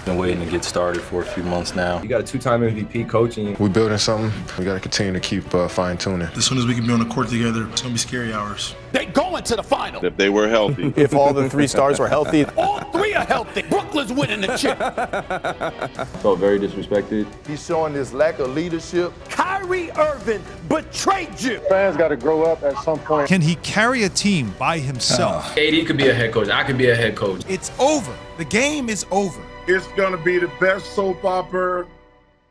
Been waiting to get started for a few months now. You got a two-time MVP coaching. We're building something. We got to continue to keep fine-tuning. As soon as we can be on the court together, it's going to be scary hours. They going to the final. If they were healthy. If all the three stars were healthy. All three are healthy. Brooklyn's winning the chip. Felt very disrespected. He's showing this lack of leadership. Kyrie Irving betrayed you. Fans got to grow up at some point. Can he carry a team by himself? KD could be a head coach. I could be a head coach. It's over. The game is over. It's going to be the best soap opera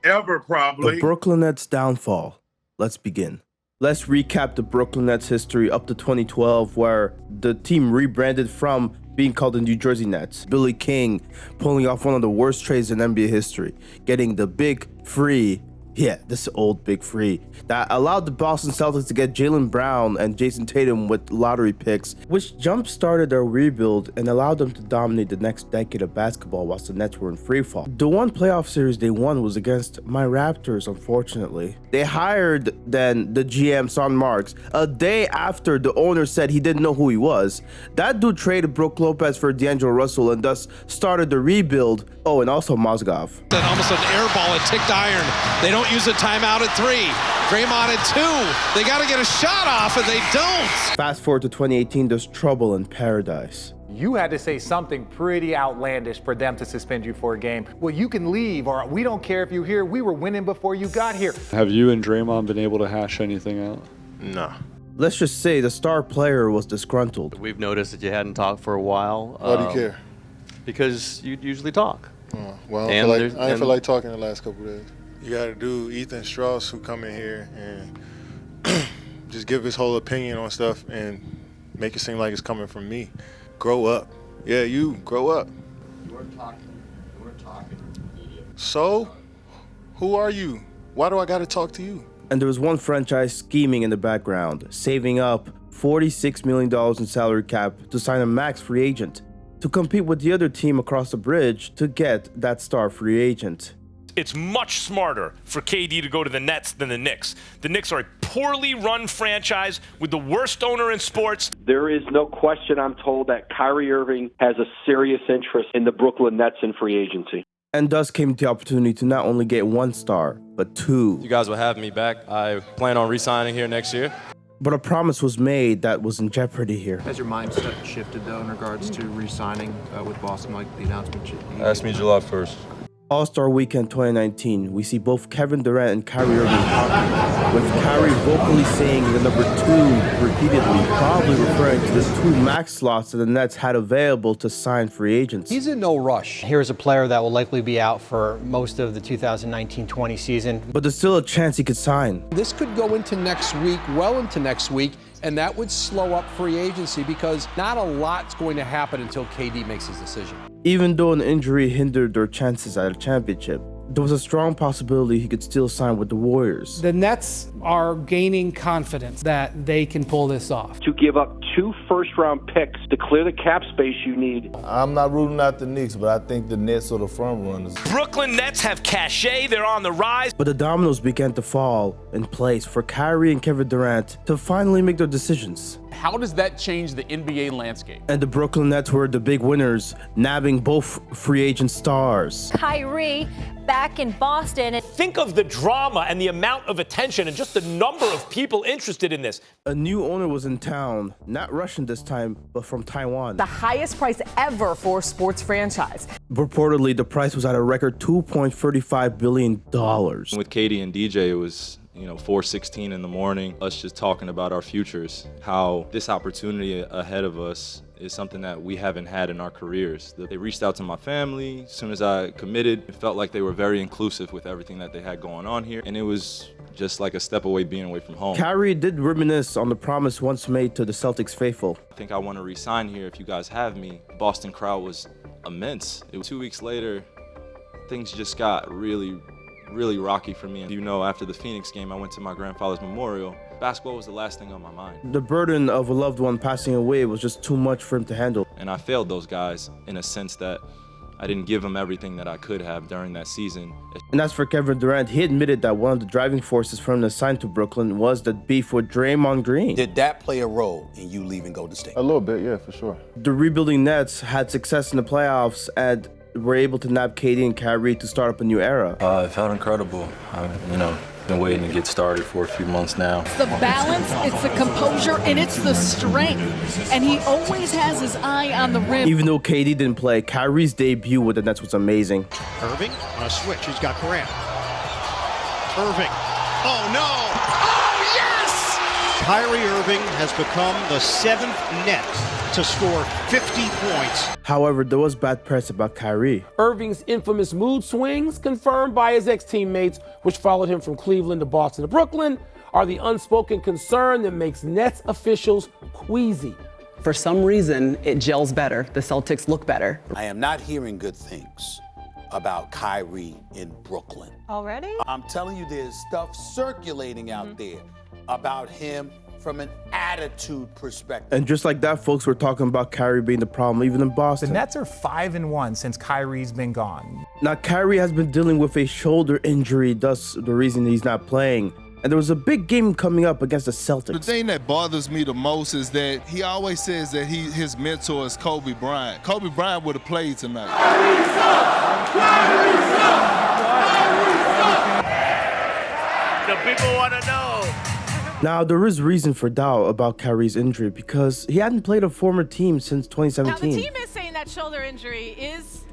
ever, probably. The Brooklyn Nets downfall. Let's begin. Let's recap the Brooklyn Nets history up to 2012, where the team rebranded from being called the New Jersey Nets. Billy King pulling off one of the worst trades in NBA history, getting the big free. Yeah, this old big free that allowed the Boston Celtics to get Jaylen Brown and Jason Tatum with lottery picks, which jump-started their rebuild and allowed them to dominate the next decade of basketball whilst the Nets were in freefall. The one playoff series they won was against my Raptors, unfortunately. They hired then the GM Son Marks a day after the owner said he didn't know who he was. That dude traded Brook Lopez for D'Angelo Russell and thus started the rebuild. Oh, and also Mozgov. Almost an air ball at ticked iron. They don't use a timeout at 3. Draymond at 2. They got to get a shot off, and they don't. Fast forward to 2018, there's trouble in paradise. You had to say something pretty outlandish for them to suspend you for a game. Well, you can leave, or we don't care if you're here. We were winning before you got here. Have you and Draymond been able to hash anything out? No. Let's just say the star player was disgruntled. We've noticed that you hadn't talked for a while. Why do you care? Because you usually talk. Well, I didn't feel like talking the last couple of days. You got to do Ethan Strauss, who come in here and just give his whole opinion on stuff and make it seem like it's coming from me. Grow up. Yeah, you grow up. You weren't talking. So, who are you? Why do I got to talk to you? And there was one franchise scheming in the background, saving up $46 million in salary cap to sign a max free agent to compete with the other team across the bridge to get that star free agent. It's much smarter for KD to go to the Nets than the Knicks. The Knicks are a poorly run franchise with the worst owner in sports. There is no question, I'm told, that Kyrie Irving has a serious interest in the Brooklyn Nets in free agency. And thus came the opportunity to not only get one star, but two. You guys will have me back. I plan on re-signing here next year. But a promise was made that was in jeopardy here. Has your mindset shifted, though, in regards to re-signing with Boston, like the announcement? Ask me July 1st. All-Star Weekend 2019, we see both Kevin Durant and Kyrie Irving talking, with Kyrie vocally saying the number 2 repeatedly, probably referring to the 2 max slots that the Nets had available to sign free agents. He's in no rush. Here's a player that will likely be out for most of the 2019-20 season. But there's still a chance he could sign. This could go into next week, well into next week, and that would slow up free agency because not a lot's going to happen until KD makes his decision. Even though an injury hindered their chances at a championship, there was a strong possibility he could still sign with the Warriors. The Nets are gaining confidence that they can pull this off. To give up 2 first-round picks to clear the cap space you need. I'm not ruling out the Knicks, but I think the Nets are the front runners. Brooklyn Nets have cachet. They're on the rise. But the dominoes began to fall in place for Kyrie and Kevin Durant to finally make their decisions. How does that change the NBA landscape? And the Brooklyn Nets were the big winners, nabbing both free agent stars. Kyrie back in Boston. Think of the drama and the amount of attention and just the number of people interested in this. A new owner was in town, not Russian this time, but from Taiwan. The highest price ever for a sports franchise. Reportedly, the price was at a record $2.35 billion. With KD and DJ, it was 4:16 in the morning, us just talking about our futures, how this opportunity ahead of us is something that we haven't had in our careers. They reached out to my family as soon as I committed. It felt like they were very inclusive with everything that they had going on here, and it was just like a step away being away from home. Kyrie did reminisce on the promise once made to the Celtics faithful. I think I want to re-sign here if you guys have me. Boston crowd was immense. 2 weeks later, things just got really rocky for me. And after the Phoenix game, I went to my grandfather's memorial. Basketball was the last thing on my mind. The burden of a loved one passing away was just too much for him to handle. And I failed those guys in a sense that I didn't give them everything that I could have during that season. And as for Kevin Durant, he admitted that one of the driving forces for him to sign to Brooklyn was the beef with Draymond Green. Did that play a role in you leaving Golden State? A little bit, yeah, for sure. The rebuilding Nets had success in the playoffs, and were able to nab KD and Kyrie to start up a new era? It felt incredible. Been waiting to get started for a few months now. It's the balance, it's the composure, and it's the strength. And he always has his eye on the rim. Even though KD didn't play, Kyrie's debut with the Nets was amazing. Irving on a switch. He's got Durant. Irving. Oh, no. Oh, yes! Kyrie Irving has become the 7th Net to score 50 points. However, there was bad press about Kyrie. Irving's infamous mood swings, confirmed by his ex-teammates, which followed him from Cleveland to Boston to Brooklyn, are the unspoken concern that makes Nets officials queasy. For some reason, it gels better. The Celtics look better. I am not hearing good things about Kyrie in Brooklyn. Already? I'm telling you, there's stuff circulating out there about him from an attitude perspective. And just like that, folks were talking about Kyrie being the problem, even in Boston. The Nets are 5-1 since Kyrie's been gone. Now, Kyrie has been dealing with a shoulder injury, thus the reason he's not playing. And there was a big game coming up against the Celtics. The thing that bothers me the most is that he always says that his mentor is Kobe Bryant. Kobe Bryant would have played tonight. The people want to know. Now, there is reason for doubt about Kyrie's injury because he hadn't played a former team since 2017. Now, the team is saying that shoulder injury it's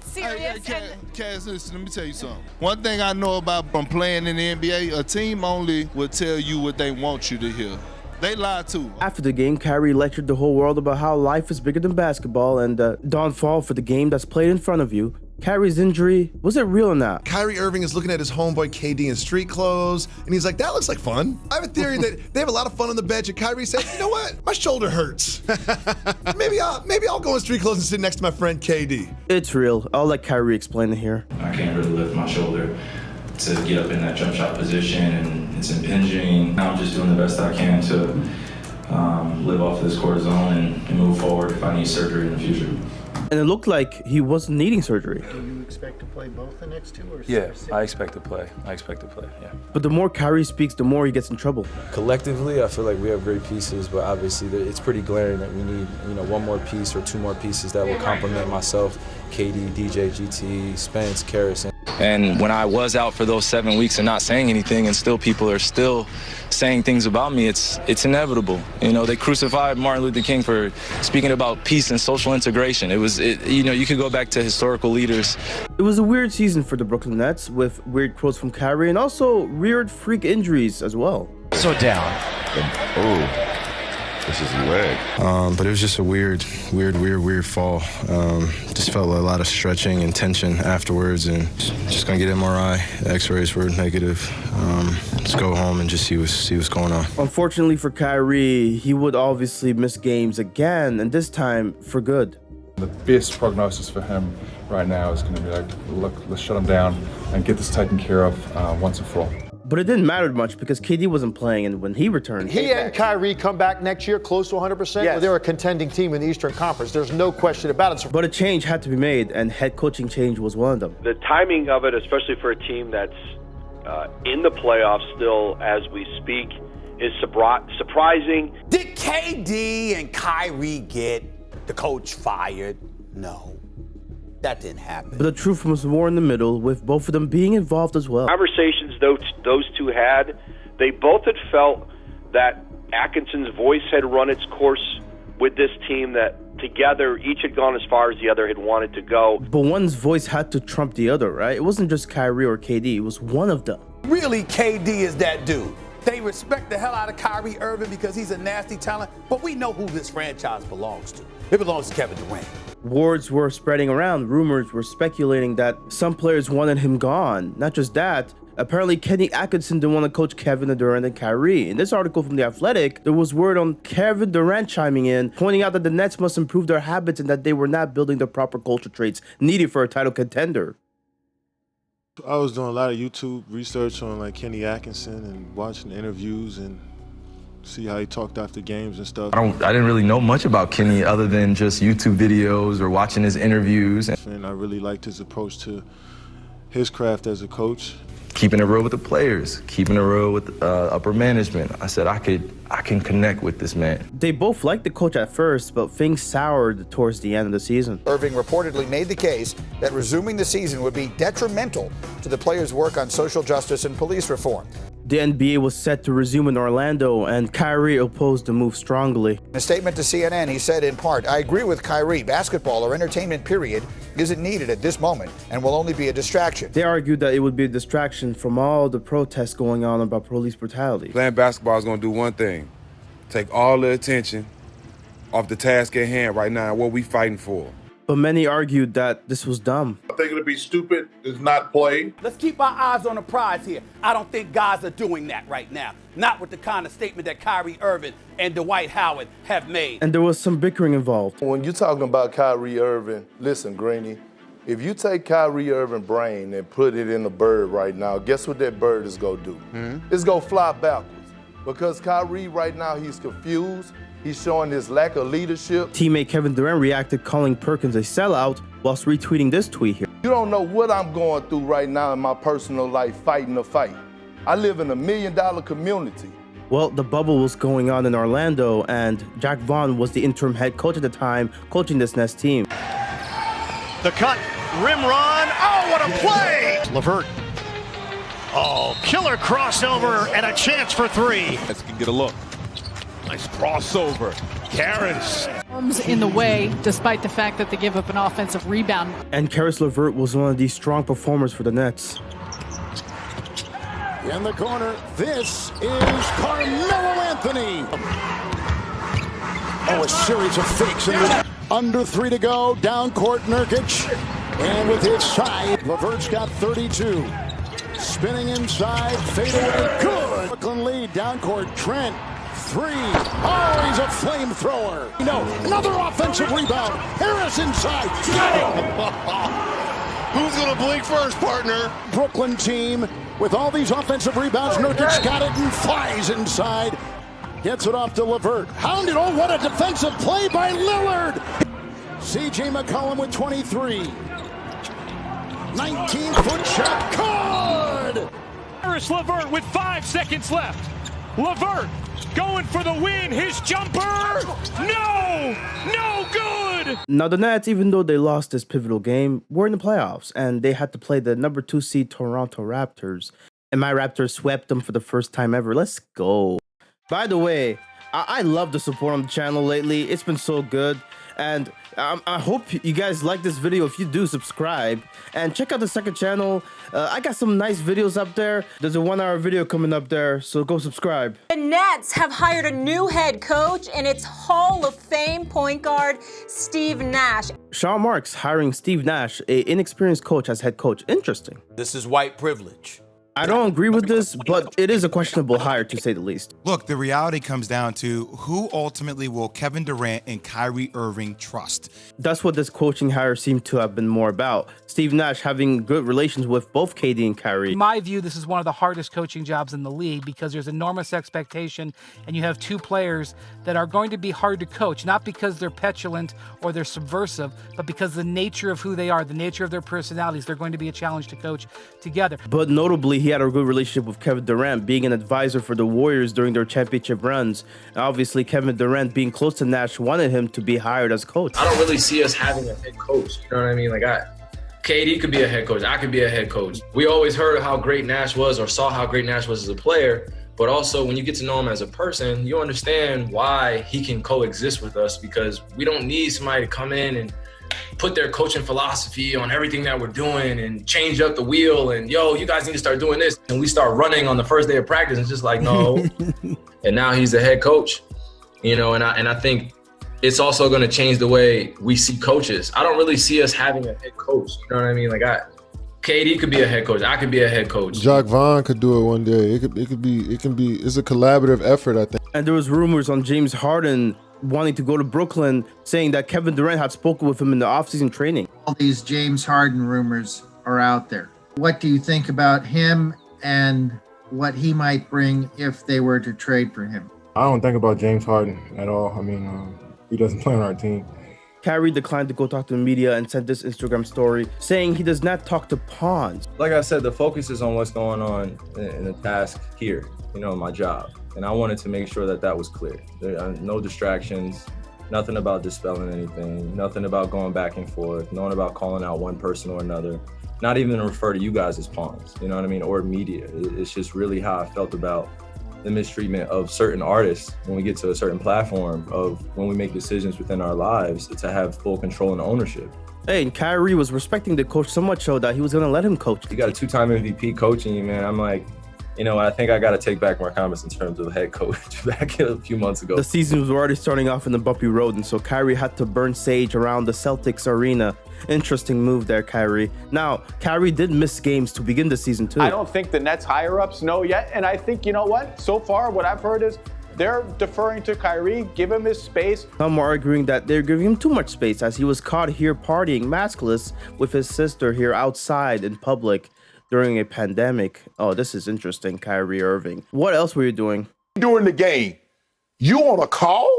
serious. Kaz, listen, let me tell you something. One thing I know about from playing in the NBA, a team only will tell you what they want you to hear. They lie too. After the game, Kyrie lectured the whole world about how life is bigger than basketball and don't fall for the game that's played in front of you. Kyrie's injury, was it real or not? Kyrie Irving is looking at his homeboy KD in street clothes, and he's like, that looks like fun. I have a theory that they have a lot of fun on the bench, and Kyrie said, you know what? My shoulder hurts. maybe I'll go in street clothes and sit next to my friend KD. It's real. I'll let Kyrie explain it here. I can't really lift my shoulder to get up in that jump shot position, and it's impinging. Now I'm just doing the best I can to live off this cortisone and move forward if I need surgery in the future. And it looked like he wasn't needing surgery. Do you expect to play both the next two or Yeah, I expect to play. Yeah. But the more Kyrie speaks, the more he gets in trouble. Collectively, I feel like we have great pieces, but obviously it's pretty glaring that we need, one more piece or two more pieces that will complement myself, KD, DJ, GT, Spence, Karras. And when I was out for those 7 weeks and not saying anything, and still people are still saying things about me, it's inevitable. They crucified Martin Luther King for speaking about peace and social integration. You could go back to historical leaders. It was a weird season for the Brooklyn Nets with weird quotes from Kyrie and also weird freak injuries as well. So down. Oh. This is a leg. But it was just a weird fall. Just felt a lot of stretching and tension afterwards, and just gonna get MRI. X-rays were negative. Just go home and just see what's going on. Unfortunately for Kyrie, he would obviously miss games again, and this time for good. The best prognosis for him right now is going to be like, look, let's shut him down and get this taken care of once and for all. But it didn't matter much because KD wasn't playing, and when he returned... He and Kyrie come back next year close to 100%. Yes. They're a contending team in the Eastern Conference. There's no question about it. But a change had to be made, and head coaching change was one of them. The timing of it, especially for a team that's in the playoffs still as we speak, is surprising. Did KD and Kyrie get the coach fired? No. That didn't happen. But the truth was more in the middle, with both of them being involved as well. Conversations those two had, they both had felt that Atkinson's voice had run its course with this team, that together each had gone as far as the other had wanted to go. But one's voice had to trump the other, right? It wasn't just Kyrie or KD, it was one of them. Really, KD is that dude. They respect the hell out of Kyrie Irving because he's a nasty talent, but we know who this franchise belongs to. It belongs to Kevin Durant. Words were spreading around. Rumors were speculating that some players wanted him gone. Not just that, apparently Kenny Atkinson didn't want to coach Kevin Durant and Kyrie. In this article from The Athletic, there was word on Kevin Durant chiming in, pointing out that the Nets must improve their habits and that they were not building the proper culture traits needed for a title contender. I was doing a lot of YouTube research on like Kenny Atkinson and watching interviews and see how he talked after games and stuff. I didn't really know much about Kenny other than just YouTube videos or watching his interviews. And I really liked his approach to his craft as a coach. Keeping it real with the players, keeping it real with upper management. I said I can connect with this man. They both liked the coach at first, but things soured towards the end of the season. Irving reportedly made the case that resuming the season would be detrimental to the players' work on social justice and police reform. The NBA was set to resume in Orlando, and Kyrie opposed the move strongly. In a statement to CNN, he said in part, "I agree with Kyrie. Basketball or entertainment period isn't needed at this moment and will only be a distraction." They argued that it would be a distraction from all the protests going on about police brutality. Playing basketball is going to do one thing: take all the attention off the task at hand right now and what we fighting for. But many argued that this was dumb. I think it'd be stupid to not play. Let's keep our eyes on the prize here. I don't think guys are doing that right now. Not with the kind of statement that Kyrie Irving and Dwight Howard have made. And there was some bickering involved. When you're talking about Kyrie Irving, listen, Greeny, if you take Kyrie Irving's brain and put it in a bird right now, guess what that bird is going to do? It's going to fly backwards. Because Kyrie right now, he's confused. He's showing his lack of leadership. Teammate Kevin Durant reacted calling Perkins a sellout whilst retweeting this tweet here. You don't know what I'm going through right now in my personal life fighting a fight. I live in $1 million community. Well, the bubble was going on in Orlando, and Jack Vaughn was the interim head coach at the time, coaching this Nets team. The cut, rim run, oh, what a play! LeVert. Oh, killer crossover and a chance for three. Let's get a look. Nice crossover. Karis. Arms in the way, despite the fact that they give up an offensive rebound. And Karis LeVert was one of these strong performers for the Nets. In the corner, this is Carmelo Anthony. Oh, a series of fakes. Under 3 to go, down court Nurkic. And with his side, LeVert's got 32. Spinning inside, fade away, good. Brooklyn lead, down court, Trent. 3. Oh, he's a flamethrower. No, another offensive rebound. Harris inside. Got it. Who's going to blink first, partner? Brooklyn team with all these offensive rebounds. Nurkic got it and flies inside. Gets it off to LeVert. Hounded. Oh, what a defensive play by Lillard. C.J. McCollum with 23. 19-foot shot. Good. Harris LeVert with 5 seconds left. LeVert going for the win. His jumper. No good. Now the Nets, even though they lost this pivotal game, were in the playoffs, and they had to play the number 2 seed Toronto Raptors. And my Raptors swept them for the first time ever. Let's go. By the way, I love the support on the channel lately. It's been so good. And I hope you guys like this video. If you do, subscribe and check out the second channel. I got some nice videos up there. There's a 1-hour video coming up there, so go subscribe. The Nets have hired a new head coach, and it's Hall of Fame point guard Steve Nash. Sean Marks hiring Steve Nash, an inexperienced coach, as head coach. Interesting. This is white privilege. I don't agree with this, but it is a questionable hire, to say the least. Look, the reality comes down to who ultimately will Kevin Durant and Kyrie Irving trust. That's what this coaching hire seemed to have been more about. Steve Nash having good relations with both KD and Kyrie. In my view, this is one of the hardest coaching jobs in the league because there's enormous expectation, and you have two players that are going to be hard to coach, not because they're petulant or they're subversive, but because the nature of who they are, the nature of their personalities, they're going to be a challenge to coach together. But notably, he had a good relationship with Kevin Durant, being an advisor for the Warriors during their championship runs. And obviously, Kevin Durant, being close to Nash, wanted him to be hired as coach. I don't really see us having a head coach. You know what I mean? Like, KD could be a head coach. I could be a head coach. We always heard how great Nash was or saw how great Nash was as a player. But also, when you get to know him as a person, you understand why he can coexist with us, because we don't need somebody to come in and put their coaching philosophy on everything that we're doing and change up the wheel and, yo, you guys need to start doing this. And we start running on the first day of practice and it's just like, no. And now he's the head coach, you know, and I think it's also going to change the way we see coaches. I don't really see us having a head coach. You know what I mean? Like, KD could be a head coach. I could be a head coach. Jacques Vaughn could do it one day. It's a collaborative effort, I think. And there was rumors on James Harden wanting to go to Brooklyn, saying that Kevin Durant had spoken with him in the offseason training. All these James Harden rumors are out there. What do you think about him and what he might bring if they were to trade for him? I don't think about James Harden at all. I mean, he doesn't play on our team. Kyrie declined to go talk to the media and sent this Instagram story saying he does not talk to pawns. Like I said, the focus is on what's going on in the task here, my job. And I wanted to make sure that that was clear. There are no distractions, nothing about dispelling anything, nothing about going back and forth, nothing about calling out one person or another, not even to refer to you guys as pawns, or media. It's just really how I felt about the mistreatment of certain artists when we get to a certain platform of when we make decisions within our lives to have full control and ownership. Hey, and Kyrie was respecting the coach so much so that he was going to let him coach. You got a 2-time MVP coaching you, man. I'm like, I think I got to take back my comments in terms of head coach back a few months ago. The season was already starting off in the bumpy road, and so Kyrie had to burn sage around the Celtics arena. Interesting move there, Kyrie. Now, Kyrie did miss games to begin the season, too. I don't think the Nets higher-ups know yet, and I think, you know what? So far, what I've heard is they're deferring to Kyrie, give him his space. Some are arguing that they're giving him too much space as he was caught here partying maskless with his sister here outside in public during a pandemic. Oh, this is interesting, Kyrie Irving. What else were you doing? During the game, you on a call?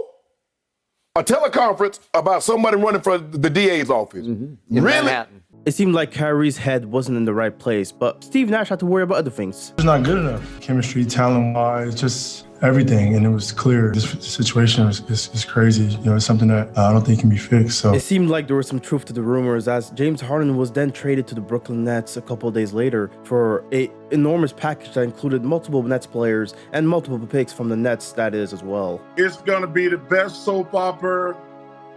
A teleconference about somebody running for the DA's office. In really? Manhattan. It seemed like Kyrie's head wasn't in the right place, but Steve Nash had to worry about other things. It's not good enough. Chemistry, talent-wise, just everything. And it was clear. This situation is crazy. It's something that I don't think can be fixed. So it seemed like there was some truth to the rumors as James Harden was then traded to the Brooklyn Nets a couple of days later for an enormous package that included multiple Nets players and multiple picks from the Nets, that is, as well. It's going to be the best soap opera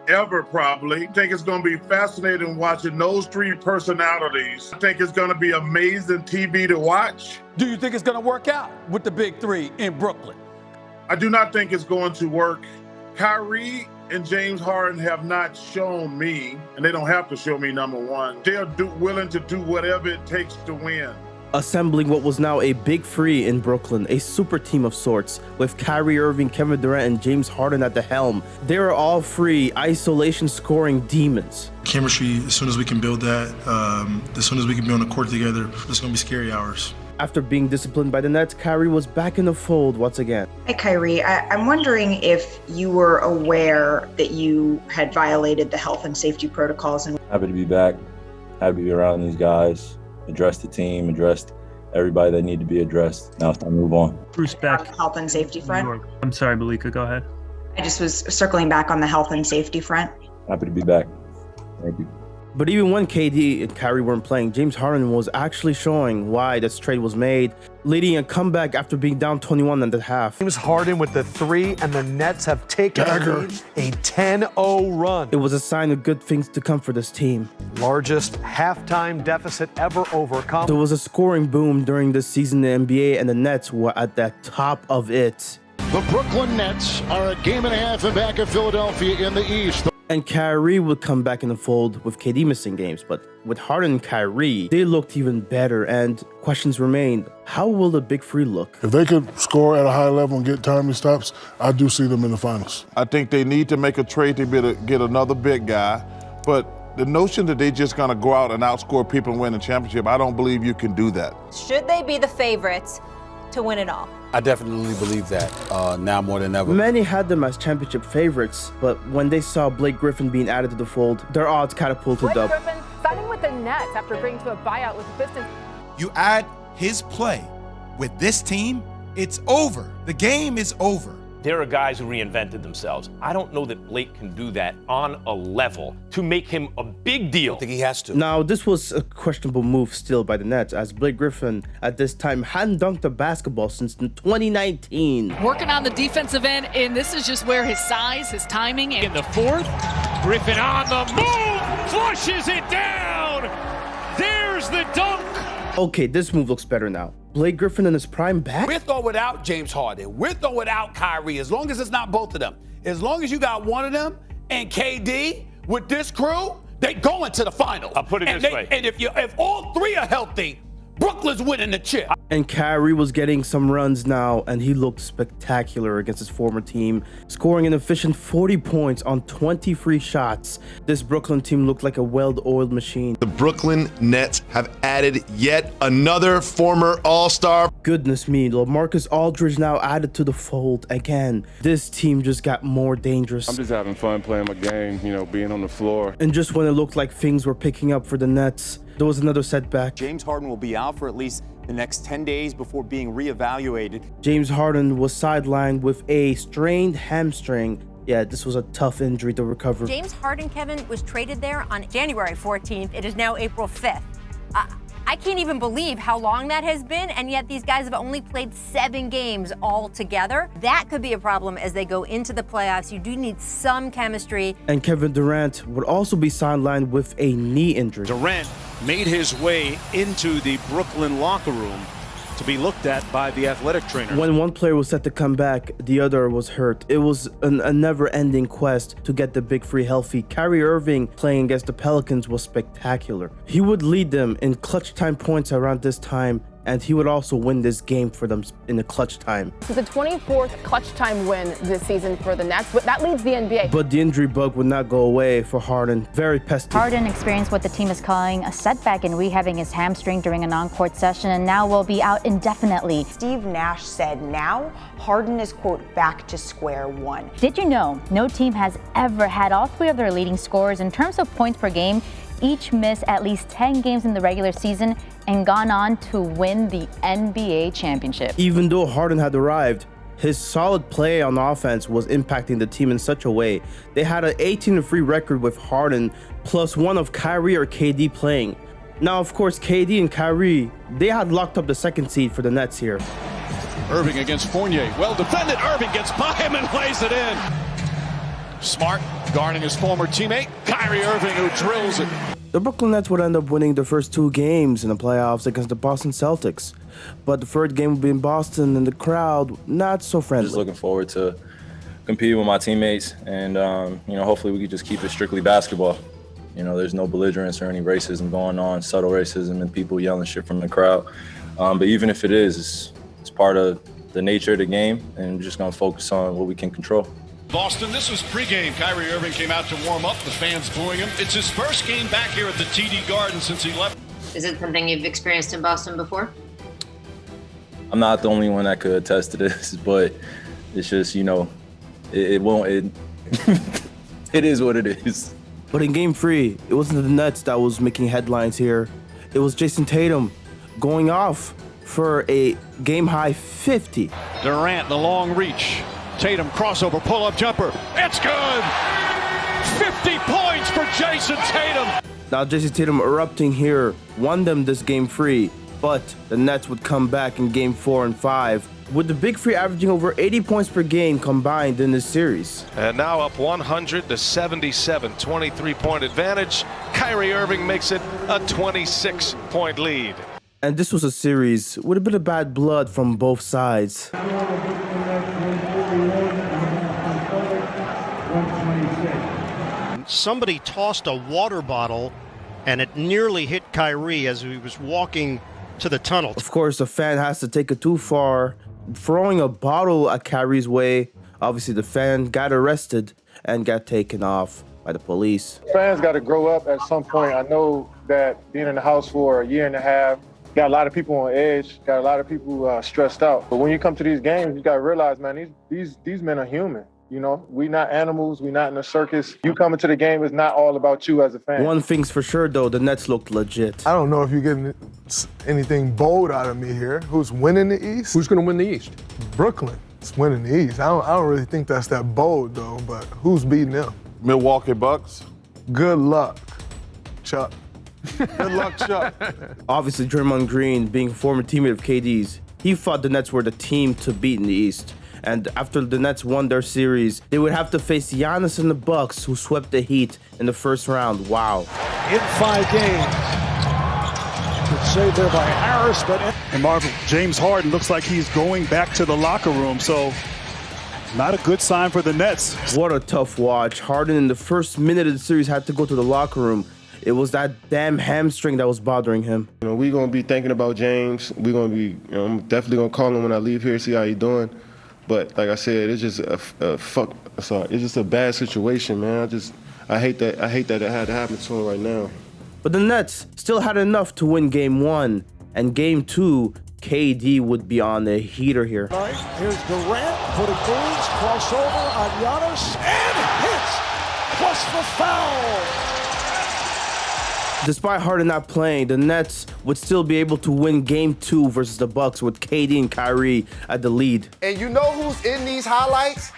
ever, probably. I think it's going to be fascinating watching those three personalities. I think it's going to be amazing TV to watch. Do you think it's going to work out with the big three in Brooklyn? I do not think it's going to work. Kyrie and James Harden have not shown me, and they don't have to show me, number one, they're willing to do whatever it takes to win. Assembling what was now a big three in Brooklyn, a super team of sorts, with Kyrie Irving, Kevin Durant, and James Harden at the helm. They are all three isolation scoring demons. chemistry, as soon as we can build that, as soon as we can be on the court together, it's going to be scary hours. After being disciplined by the Nets, Kyrie was back in the fold once again. Hi, Kyrie. I'm wondering if you were aware that you had violated the health and safety protocols. Happy to be back. Happy to be around these guys. Address the team, address everybody that need to be addressed. Now it's time to move on. Bruce Beck. Health and safety front. I'm sorry, Malika, go ahead. I just was circling back on the health and safety front. Happy to be back. Thank you. But even when KD and Kyrie weren't playing, James Harden was actually showing why this trade was made, leading a comeback after being down 21 at the half. James Harden with the three, and the Nets have taken a 10-0 run. It was a sign of good things to come for this team. Largest halftime deficit ever overcome. There was a scoring boom during this season in the NBA, and the Nets were at the top of it. The Brooklyn Nets are a game and a half back of Philadelphia in the East. And Kyrie would come back in the fold with KD missing games, but with Harden and Kyrie, they looked even better, and questions remained. How will the big three look? If they could score at a high level and get timely stops, I do see them in the finals. I think they need to make a trade to get another big guy, but the notion that they're just going to go out and outscore people and win a championship, I don't believe you can do that. Should they be the favorites to win it all? I definitely believe that now more than ever. Many had them as championship favorites, but when they saw Blake Griffin being added to the fold, their odds catapulted up. Blake Griffin signing with the Nets after agreeing to a buyout with the Pistons. You add his play with this team, it's over. The game is over. There are guys who reinvented themselves. I don't know that Blake can do that on a level to make him a big deal. I think he has to. Now, this was a questionable move still by the Nets, as Blake Griffin at this time hadn't dunked a basketball since 2019. Working on the defensive end, and this is just where his size, his timing. In the fourth, Griffin on the move, flushes it down. There's the dunk. Okay, this move looks better now. Blake Griffin in his prime back? With or without James Harden, with or without Kyrie, as long as it's not both of them, as long as you got one of them and KD with this crew, they going to the finals. I'll put it this way. And if all three are healthy, Brooklyn's winning the chip. And Kyrie was getting some runs now, and he looked spectacular against his former team, scoring an efficient 40 points on 20 free shots. This Brooklyn team looked like a well-oiled machine. The Brooklyn Nets have added yet another former All-Star. Goodness me, LaMarcus Aldridge now added to the fold again. This team just got more dangerous. I'm just having fun playing my game, you know, being on the floor. And just when it looked like things were picking up for the Nets, there was another setback. James Harden will be out for at least the next 10 days before being reevaluated. James Harden was sidelined with a strained hamstring. Yeah, this was a tough injury to recover. James Harden, Kevin, was traded there on January 14th. It is now April 5th. I can't even believe how long that has been, and yet these guys have only played 7 games all together. That could be a problem as they go into the playoffs. You do need some chemistry. And Kevin Durant would also be sidelined with a knee injury. Durant made his way into the Brooklyn locker room to be looked at by the athletic trainer. When one player was set to come back, the other was hurt. It was a never-ending quest to get the big three healthy. Kyrie Irving playing against the Pelicans was spectacular. He would lead them in clutch time points around this time, and he would also win this game for them in the clutch time. It's the 24th clutch time win this season for the Nets, but that leads the NBA. But the injury bug would not go away for Harden. Very pesky. Harden experienced what the team is calling a setback in rehabbing his hamstring during a non-court session, and now will be out indefinitely. Steve Nash said now Harden is, quote, back to square one. Did you know no team has ever had all 3 of their leading scorers in terms of points per game each miss at least 10 games in the regular season and gone on to win the NBA championship? Even though Harden had arrived, his solid play on offense was impacting the team in such a way. They had an 18-3 record with Harden plus one of Kyrie or KD playing. Now, of course, KD and Kyrie, they had locked up the second seed for the Nets here. Irving against Fournier. Well defended. Irving gets by him and lays it in. Smart guarding his former teammate, Kyrie Irving, who drills it. The Brooklyn Nets would end up winning the first 2 games in the playoffs against the Boston Celtics. But the third game would be in Boston, and the crowd not so friendly. Just looking forward to competing with my teammates, and hopefully we could just keep it strictly basketball. You know, there's no belligerence or any racism going on, subtle racism and people yelling shit from the crowd. But even if it is, it's part of the nature of the game, and we're just gonna focus on what we can control. Boston, this was pregame. Kyrie Irving came out to warm up, the fans booing him. It's his first game back here at the TD Garden since he left. Is it something you've experienced in Boston before? I'm not the only one that could attest to this, but it's just, it is what it is. But in game 3, it wasn't the Nets that was making headlines here. It was Jason Tatum going off for a game-high 50. Durant, the long reach. Tatum crossover, pull-up jumper. It's good! 50 points for Jason Tatum. Now Jason Tatum erupting here won them this game 3, but the Nets would come back in game 4 and 5, with the big three averaging over 80 points per game combined in this series. And now up 100-77, 23-point advantage. Kyrie Irving makes it a 26-point lead. And this was a series with a bit of bad blood from both sides. Somebody tossed a water bottle and it nearly hit Kyrie as he was walking to the tunnel. Of course, the fan has to take it too far, throwing a bottle at Kyrie's way. Obviously, the fan got arrested and got taken off by the police. Fans got to grow up at some point. I know that being in the house for a year and a half, got a lot of people on edge, got a lot of people stressed out. But when you come to these games, you got to realize, man, these men are human. You know, we not animals. We not in a circus. You coming to the game is not all about you as a fan. One thing's for sure, though, the Nets looked legit. I don't know if you're getting anything bold out of me here. Who's winning the East? Who's going to win the East? Brooklyn is winning the East. I don't really think that's that bold, though, but who's beating them? Milwaukee Bucks. Good luck, Chuck. Good luck, Chuck. Obviously, Draymond Green, being a former teammate of KD's, he thought the Nets were the team to beat in the East. And after the Nets won their series, they would have to face Giannis and the Bucks, who swept the Heat in the first round. Wow. In 5 games. Good save there by Harris, but... And Marvin, James Harden looks like he's going back to the locker room, so not a good sign for the Nets. What a tough watch. Harden in the first minute of the series had to go to the locker room. It was that damn hamstring that was bothering him. You know, we're going to be thinking about James. We're going to be, I'm definitely going to call him when I leave here, see how he's doing. But like I said, it's just it's just a bad situation, man. I hate that it had to happen to him right now. But the Nets still had enough to win game 1, and game 2, KD would be on the heater here. All right, here's Durant, putting moves, crossover on Giannis, and hits, plus the foul. Despite Harden not playing, the Nets would still be able to win game 2 versus the Bucks with KD and Kyrie at the lead. And you know who's in these highlights?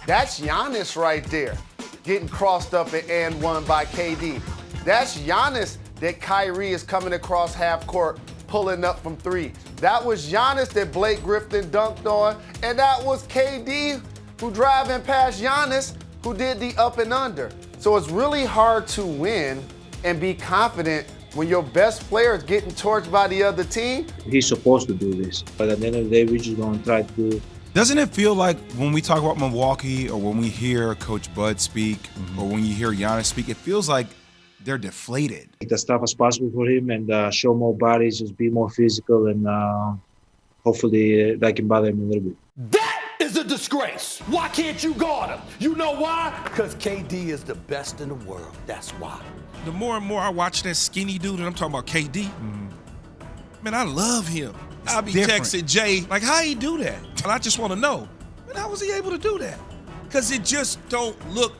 That's Giannis right there, getting crossed up and won by KD. That's Giannis that Kyrie is coming across half court, pulling up from 3. That was Giannis that Blake Griffin dunked on, and that was KD who driving past Giannis who did the up and under. So it's really hard to win and be confident when your best player is getting torched by the other team. He's supposed to do this, but at the end of the day, we're just going to try to do it. Doesn't it feel like when we talk about Milwaukee or when we hear Coach Bud speak or when you hear Giannis speak, it feels like they're deflated? Make as tough as possible for him and show more bodies, just be more physical, and hopefully that can bother him a little bit. That is a disgrace. Why can't you guard him? You know why? Because KD is the best in the world. That's why. The more and more I watch that skinny dude, and I'm talking about KD, man, I love him. I'll be texting Jay, like, how he do that? And I just want to know, man, how was he able to do that? Because it just don't look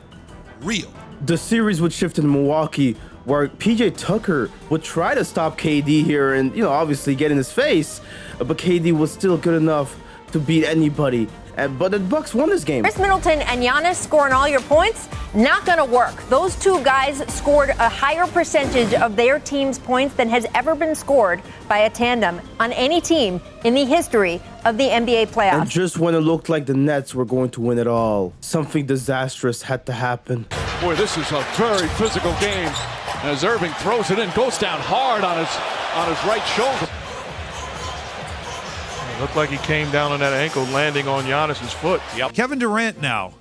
real. The series would shift in Milwaukee, where PJ Tucker would try to stop KD here and, you know, obviously get in his face, but KD was still good enough to beat anybody. But the Bucks won this game. Chris Middleton and Giannis scoring all your points, not going to work. Those two guys scored a higher percentage of their team's points than has ever been scored by a tandem on any team in the history of the NBA playoffs. And just when it looked like the Nets were going to win it all, something disastrous had to happen. Boy, this is a very physical game as Irving throws it in, goes down hard on his right shoulder. Looked like he came down on that ankle, landing on Giannis's foot. Yep. Kevin Durant now,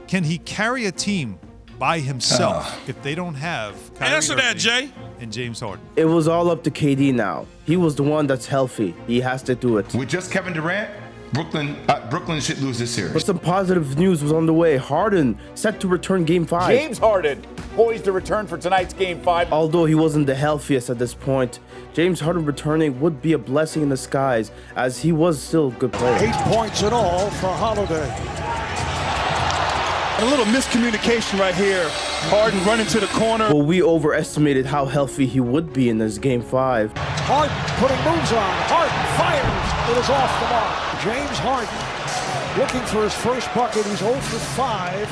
can he carry a team by himself if they don't have Kyrie Answer that, Jay. And James Harden? It was all up to KD now. He was the one that's healthy. He has to do it. With just Kevin Durant, Brooklyn should lose this series. But some positive news was on the way. Harden set to return game 5. James Harden poised to return for tonight's game 5. Although he wasn't the healthiest at this point, James Harden returning would be a blessing in disguise, as he was still a good player. 8 points in all for Holiday. A little miscommunication right here. Harden running to the corner. Well, we overestimated how healthy he would be in this game 5. Harden putting moves on. Harden fires. It is off the mark. James Harden looking for his first bucket. He's 0 for 5.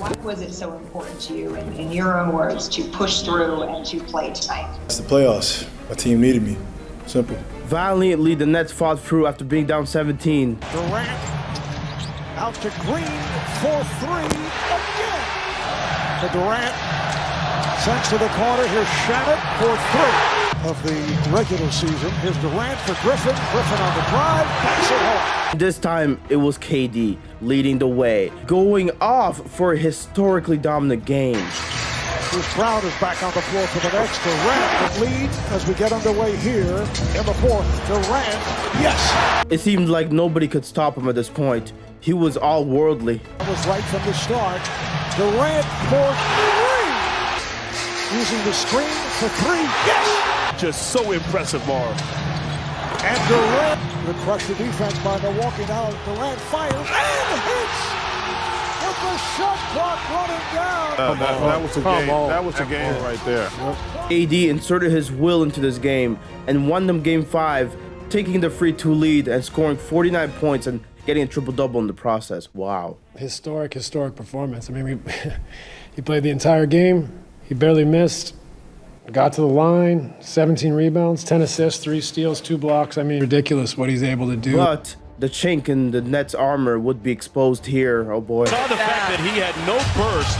Why was it so important to you, in your own words, to push through and to play tonight? It's the playoffs. My team needed me. Simple. Valiantly, the Nets fought through after being down 17. Durant out to Green for 3 again. For Durant, sends to the corner. Here's Shannon for 3 of the regular season. Here's Durant for Griffin. Griffin on the drive, backs it home. This time, it was KD leading the way, going off for a historically dominant game. Bruce Brown is back on the floor for the Nets. Durant with lead as we get underway here in the 4th. Durant, yes! It seemed like nobody could stop him at this point. He was all worldly. That was right from the start. Durant for 3! Using the screen for 3, yes! Just so impressive, Marv. And Durant, the pressure defense by Milwaukee now. Durant fires and hits with the shot clock running down. That was a game. That was a game right there. AD inserted his will into this game and won them game 5, taking the 3-2 lead and scoring 49 points and getting a triple-double in the process. Wow. Historic performance. I mean, he played the entire game. He barely missed. Got to the line, 17 rebounds, 10 assists, 3 steals, 2 blocks. I mean, ridiculous what he's able to do. But the chink in the Nets' armor would be exposed here. Oh, boy. Saw the fact that he had no burst.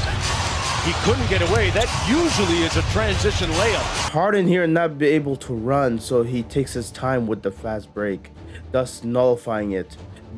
He couldn't get away. That usually is a transition layup. Harden here not be able to run, so he takes his time with the fast break, thus nullifying it.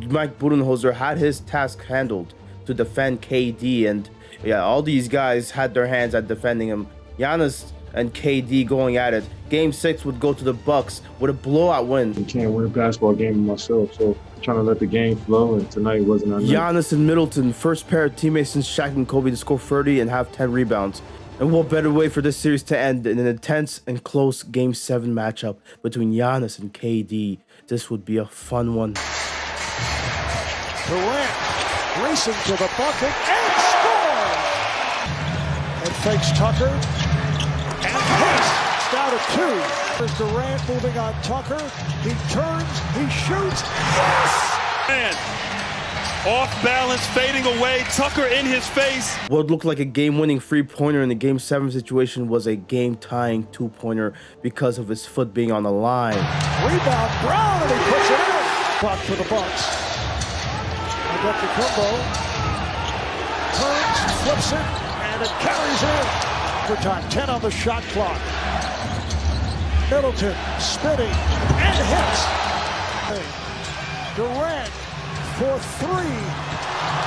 Mike Budenholzer had his task handled to defend KD, and yeah, all these guys had their hands at defending him. Giannis and KD going at it. Game 6 would go to the Bucks with a blowout win. I can't win a basketball game myself, so I'm trying to let the game flow, and tonight wasn't enough. Giannis and Middleton, first pair of teammates since Shaq and Kobe to score 30 and have 10 rebounds. And what better way for this series to end in an intense and close Game 7 matchup between Giannis and KD. This would be a fun one. Durant racing to the bucket and scores! And fakes Tucker and hits. It's down to 2. There's Durant moving on Tucker. He turns, he shoots. Yes! Man, off balance, fading away. Tucker in his face. What looked like a game-winning 3-pointer in the Game 7 situation was a game-tying 2-pointer because of his foot being on the line. Rebound, Brown, and he puts it in. Clock for the Bucks. Got the combo, turns, flips it, and it carries in. Overtime, 10 on the shot clock. Middleton spinning and hits. Durant for 3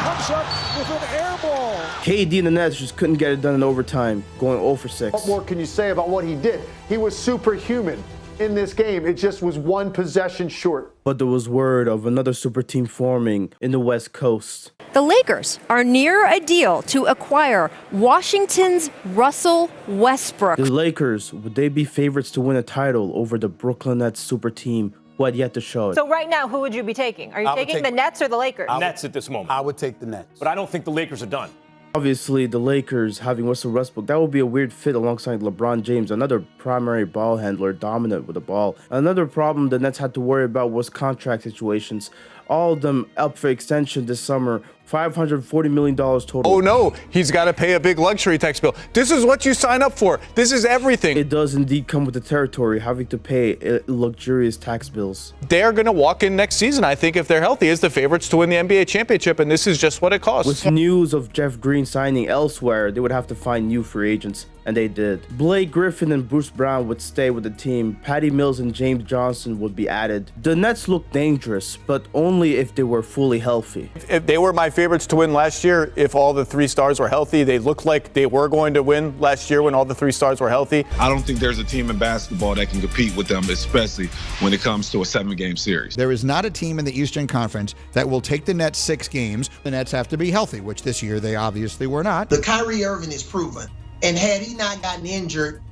comes up with an air ball. KD and the Nets just couldn't get it done in overtime, going 0 for 6. What more can you say about what he did? He was superhuman in this game. It just was one possession short. But there was word of another super team forming in the West Coast. The Lakers are near a deal to acquire Washington's Russell Westbrook. The Lakers, would they be favorites to win a title over the Brooklyn Nets super team who had yet to show it? So right now, who would you be taking? Are you taking the Nets or the Lakers? Nets at this moment. I would take the Nets. But I don't think the Lakers are done. Obviously, the Lakers having Russell Westbrook, that would be a weird fit alongside LeBron James, another primary ball handler, dominant with the ball. Another problem the Nets had to worry about was contract situations. All of them up for extension this summer. $540 million total. Oh no, he's got to pay a big luxury tax bill. This is what you sign up for. This is everything. It does indeed come with the territory, having to pay luxurious tax bills. They're going to walk in next season, I think, if they're healthy, as the favorites to win the NBA championship, and this is just what it costs. With news of Jeff Green signing elsewhere, they would have to find new free agents, and they did. Blake Griffin and Bruce Brown would stay with the team. Patty Mills and James Johnson would be added. The Nets looked dangerous, but only if they were fully healthy. If they were my favorites to win last year, if all the 3 stars were healthy, they looked like they were going to win last year when all the 3 stars were healthy. I don't think there's a team in basketball that can compete with them, especially when it comes to a 7-game series. There is not a team in the Eastern Conference that will take the Nets 6 games. The Nets have to be healthy, which this year they obviously were not. The Kyrie Irving is proven. And had he not gotten injured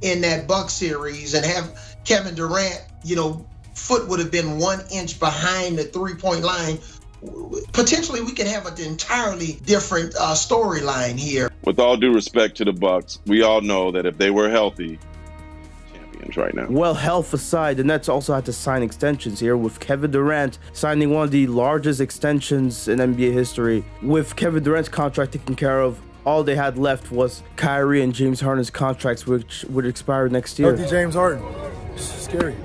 in that Bucks series and have Kevin Durant, foot would have been 1 inch behind the 3-point line, potentially we could have an entirely different storyline here. With all due respect to the Bucks, we all know that if they were healthy, champions right now. Well, health aside, the Nets also had to sign extensions here, with Kevin Durant signing one of the largest extensions in NBA history. With Kevin Durant's contract taken care of, all they had left was Kyrie and James Harden's contracts, which would expire next year. James Harden. Scary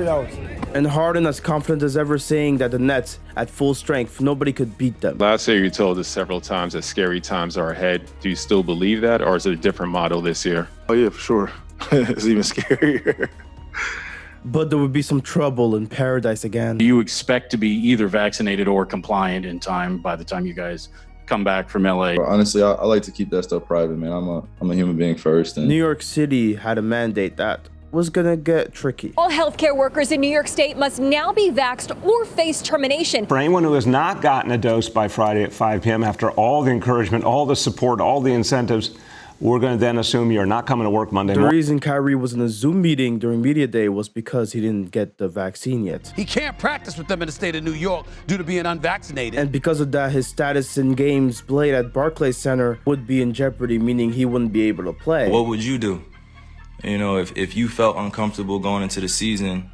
hours. And Harden as confident as ever, saying that the Nets, at full strength, nobody could beat them. Last year you told us several times that scary times are ahead. Do you still believe that, or is it a different model this year? Oh yeah, for sure. It's even scarier. But there would be some trouble in paradise again. Do you expect to be either vaccinated or compliant in time by the time you guys come back from LA? Honestly, I like to keep that stuff private, man. I'm a human being first. And New York City had a mandate that was gonna get tricky. All healthcare workers in New York State must now be vaxxed or face termination. For anyone who has not gotten a dose by Friday at 5 p.m., after all the encouragement, all the support, all the incentives, we're going to then assume you're not coming to work Monday morning. The reason Kyrie was in a Zoom meeting during media day was because he didn't get the vaccine yet. He can't practice with them in the state of New York due to being unvaccinated. And because of that, his status in games played at Barclays Center would be in jeopardy, meaning he wouldn't be able to play. What would you do? If you felt uncomfortable going into the season,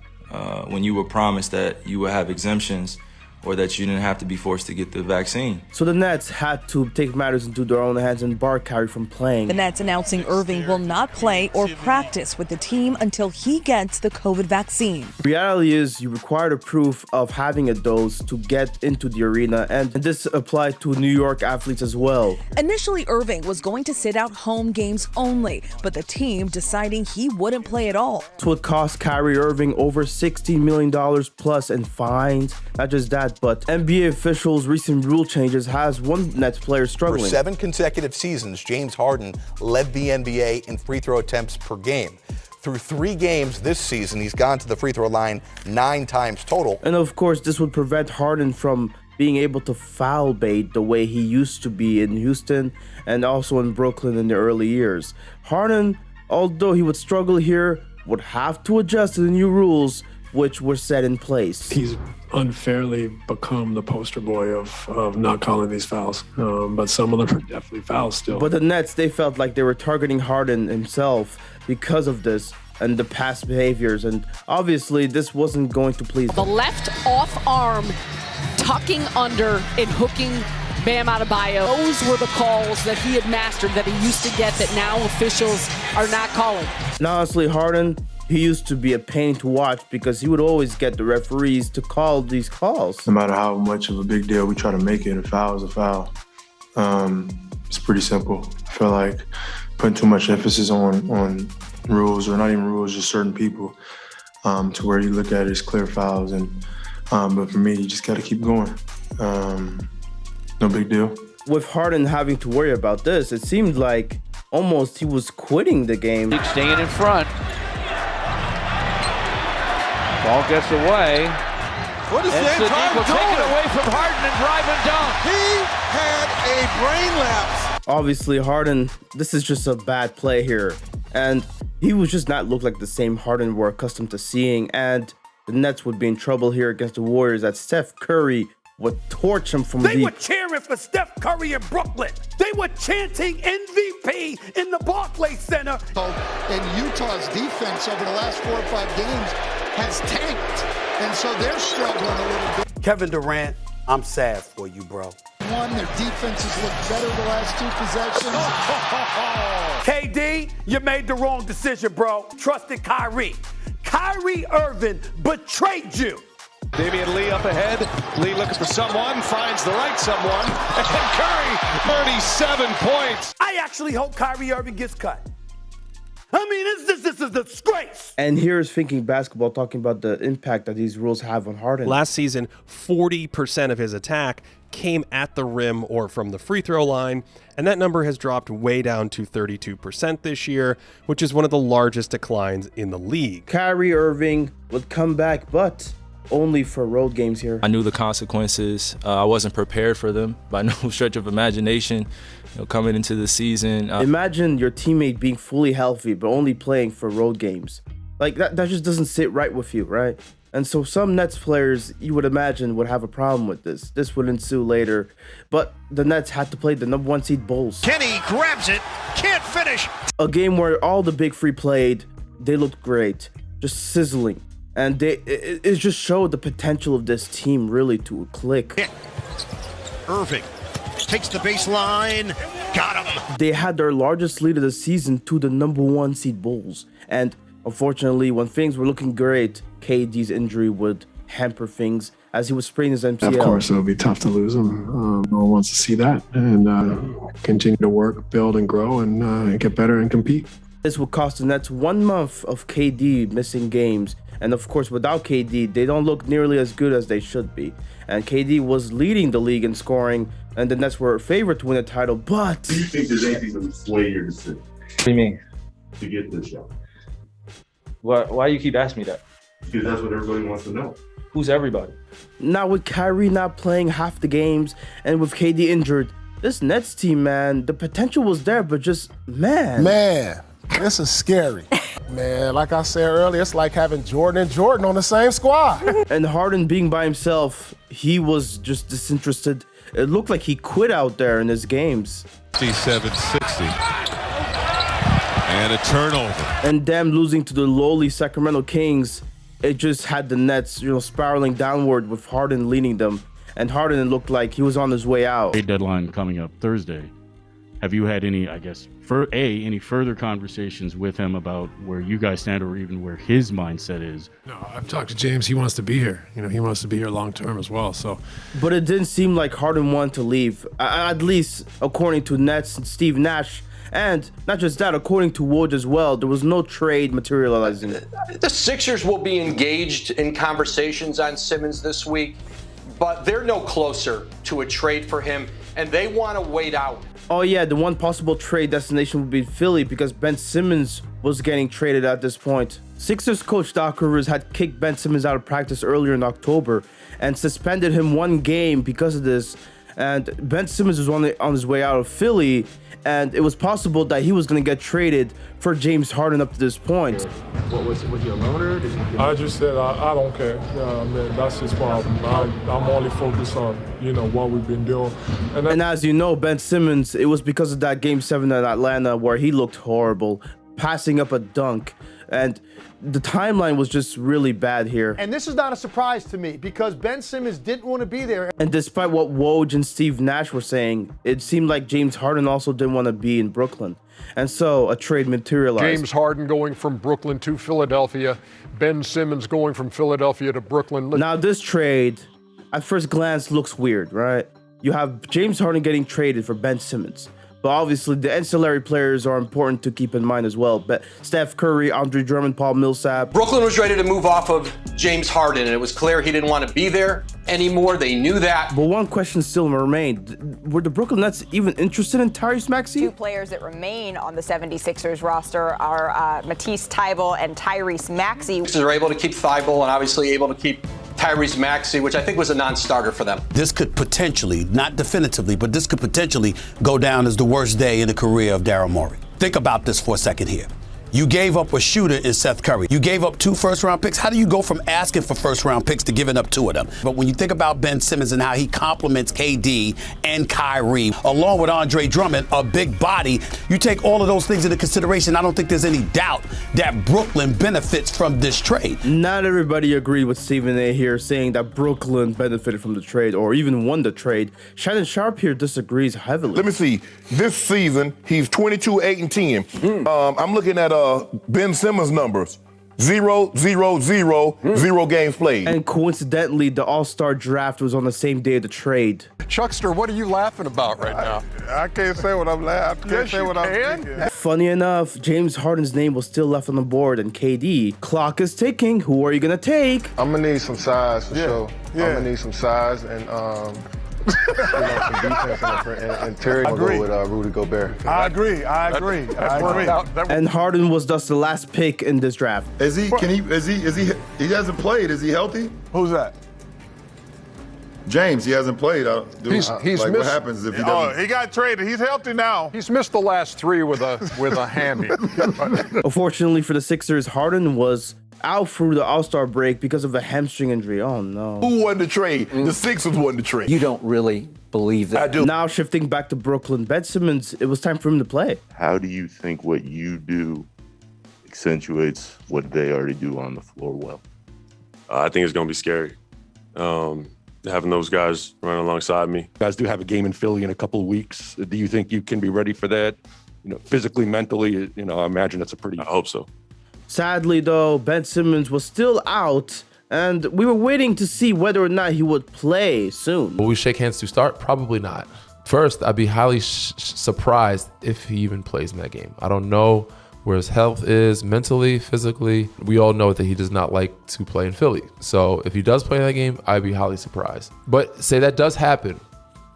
when you were promised that you would have exemptions, or that you didn't have to be forced to get the vaccine. So the Nets had to take matters into their own hands and bar Kyrie from playing. The Nets announcing Irving will not play or practice with the team until he gets the COVID vaccine. Reality is you require the proof of having a dose to get into the arena, and this applied to New York athletes as well. Initially, Irving was going to sit out home games only, but the team deciding he wouldn't play at all. This would cost Kyrie Irving over $16 million plus in fines. Not just that, that, but NBA officials' recent rule changes has one Nets player struggling. For 7 consecutive seasons, James Harden led the NBA in free throw attempts per game. Through 3 games this season, he's gone to the free throw line 9 times total. And of course, this would prevent Harden from being able to foul bait the way he used to be in Houston and also in Brooklyn in the early years. Harden, although he would struggle here, would have to adjust to the new rules which were set in place. He's unfairly become the poster boy of not calling these fouls, but some of them are definitely fouls still. But the Nets, they felt like they were targeting Harden himself because of this and the past behaviors, and obviously this wasn't going to please them. The left off arm tucking under and hooking Bam Adebayo. Those were the calls that he had mastered, that he used to get, that now officials are not calling. And honestly, Harden, he used to be a pain to watch because he would always get the referees to call these calls. No matter how much of a big deal we try to make it, a foul is a foul. It's pretty simple. I feel like putting too much emphasis on rules, or not even rules, just certain people, to where you look at it as clear fouls. And but for me, you just got to keep going. No big deal. With Harden having to worry about this, it seemed like almost he was quitting the game. Staying in front. Ball gets away. What is Sadiq will take it away from Harden and drive and dunk. He had a brain lapse. Obviously, Harden, this is just a bad play here. And he would just not look like the same Harden we're accustomed to seeing. And the Nets would be in trouble here against the Warriors, as Steph Curry would torch him from deep. They were cheering for Steph Curry in Brooklyn. They were chanting MVP in the Barclays Center. And Utah's defense over the last 4 or 5 games has tanked. And so they're struggling a little bit. Kevin Durant, I'm sad for you, bro. Their defenses look better the last 2 possessions. KD, you made the wrong decision, bro. Trusted Kyrie. Kyrie Irving betrayed you. Damian Lee up ahead. Lee looking for someone, finds the right someone. And Curry, 37 points. I actually hope Kyrie Irving gets cut. I mean, this is a disgrace. And here's Thinking Basketball talking about the impact that these rules have on Harden. Last season, 40% of his attack came at the rim or from the free throw line, and that number has dropped way down to 32% this year, which is one of the largest declines in the league. Kyrie Irving would come back, but only for road games here. I knew the consequences. I wasn't prepared for them by no stretch of imagination. Coming into the season. Imagine your teammate being fully healthy, but only playing for road games. Like that just doesn't sit right with you, right? And so some Nets players, you would imagine, would have a problem with this. This would ensue later. But the Nets had to play the number 1 seed Bulls. Kenny grabs it, can't finish. A game where all the big three played, they looked great, just sizzling. And it just showed the potential of this team really to click. Irving takes the baseline, got him. They had their largest lead of the season to the number 1 seed Bulls. And unfortunately, when things were looking great, KD's injury would hamper things as he was spraining his MCL. Of course, it'll be tough to lose him. No one wants to see that. And continue to work, build, and grow, and get better and compete. This would cost the Nets 1 month of KD missing games. And of course, without KD, they don't look nearly as good as they should be. And KD was leading the league in scoring, and the Nets were favored to win the title, but... Do you think there's anything that would sway your decision? What do you mean? To get this shot? Why you keep asking me that? Because that's what everybody wants to know. Who's everybody? Now with Kyrie not playing half the games, and with KD injured, this Nets team, man, the potential was there, but just, man, this is scary. Man, like I said earlier, it's like having Jordan and Jordan on the same squad. And Harden being by himself, he was just disinterested. It looked like he quit out there in his games. 67-60. And a turnover. And them losing to the lowly Sacramento Kings, it just had the Nets, spiraling downward with Harden leading them. And Harden looked like he was on his way out. Trade deadline coming up Thursday. Have you had any, any further conversations with him about where you guys stand or even where his mindset is? No, I've talked to James. He wants to be here. He wants to be here long term as well. So, but it didn't seem like Harden wanted to leave, at least according to Nets and Steve Nash. And not just that, according to Woj as well, there was no trade materializing. The Sixers will be engaged in conversations on Simmons this week. but they're no closer to a trade for him, and they want to wait out. Oh yeah, the one possible trade destination would be Philly because Ben Simmons was getting traded at this point. Sixers coach Doc Rivers had kicked Ben Simmons out of practice earlier in October and suspended him one game because of this. And Ben Simmons was on his way out of Philly, and it was possible that he was going to get traded for James Harden up to this point. What was you a loner? I just said I don't care. I mean, that's his problem. I'm only focused on what we've been doing. And as you know, Ben Simmons, it was because of that Game 7 in Atlanta where he looked horrible, passing up a dunk, and the timeline was just really bad here. And this is not a surprise to me because Ben Simmons didn't want to be there. And despite what Woj and Steve Nash were saying, it seemed like James Harden also didn't want to be in Brooklyn. And so a trade materialized. James Harden going from Brooklyn to Philadelphia. Ben Simmons going from Philadelphia to Brooklyn. Now this trade, at first glance, looks weird, right? You have James Harden getting traded for Ben Simmons. But obviously, the ancillary players are important to keep in mind as well. But Steph Curry, Andre Drummond, Paul Millsap. Brooklyn was ready to move off of James Harden, and it was clear he didn't want to be there anymore. They knew that. But one question still remained. Were the Brooklyn Nets even interested in Tyrese Maxey? Two players that remain on the 76ers roster are Matisse Thybulle and Tyrese Maxey. Sixers are able to keep Thybulle and obviously able to keep Tyrese Maxey, which I think was a non-starter for them. This could potentially, not definitively, but this could potentially go down as the worst day in the career of Daryl Morey. Think about this for a second here. You gave up a shooter in Seth Curry. You gave up 2 first-round picks. How do you go from asking for first-round picks to giving up 2 of them? But when you think about Ben Simmons and how he complements KD and Kyrie, along with Andre Drummond, a big body, you take all of those things into consideration. I don't think there's any doubt that Brooklyn benefits from this trade. Not everybody agreed with Stephen A. here, saying that Brooklyn benefited from the trade or even won the trade. Shannon Sharp here disagrees heavily. Let me see. This season, he's 22, 8, and 10. I'm looking at Ben Simmons numbers. 0, 0, 0, 0 games played. And coincidentally, the All-Star draft was on the same day of the trade. Chuckster, what are you laughing about right now? I can't say what I'm laughing. Yes, you can. Funny enough, James Harden's name was still left on the board, and KD. Clock is ticking. Who are you gonna take? I'm gonna need some size for sure. Yeah. I'm gonna need some size and some defense and Terry gonna go with Rudy Gobert. I agree. And Harden was thus the last pick in this draft. He hasn't played. Is he healthy? Who's that? James, he hasn't played. He's what missed. happens if he doesn't? He got traded. He's healthy now. He's missed the last 3 with a hammy. Unfortunately for the Sixers, Harden was out through the All-Star break because of a hamstring injury. Oh no. Who won the trade? The Sixers won the trade. You don't really believe that. I do. Now shifting back to Brooklyn, Ben Simmons, it was time for him to play. How do you think what you do accentuates what they already do on the floor well? I think it's going to be scary. Having those guys running alongside me. You guys do have a game in Philly in a couple of weeks. Do you think you can be ready for that? Physically, mentally, I imagine it's I hope so. Sadly, though, Ben Simmons was still out, and we were waiting to see whether or not he would play soon. Will we shake hands to start? Probably not. First, I'd be highly surprised if he even plays in that game. I don't know where his health is mentally, physically. We all know that he does not like to play in Philly. So if he does play in that game, I'd be highly surprised. But say that does happen,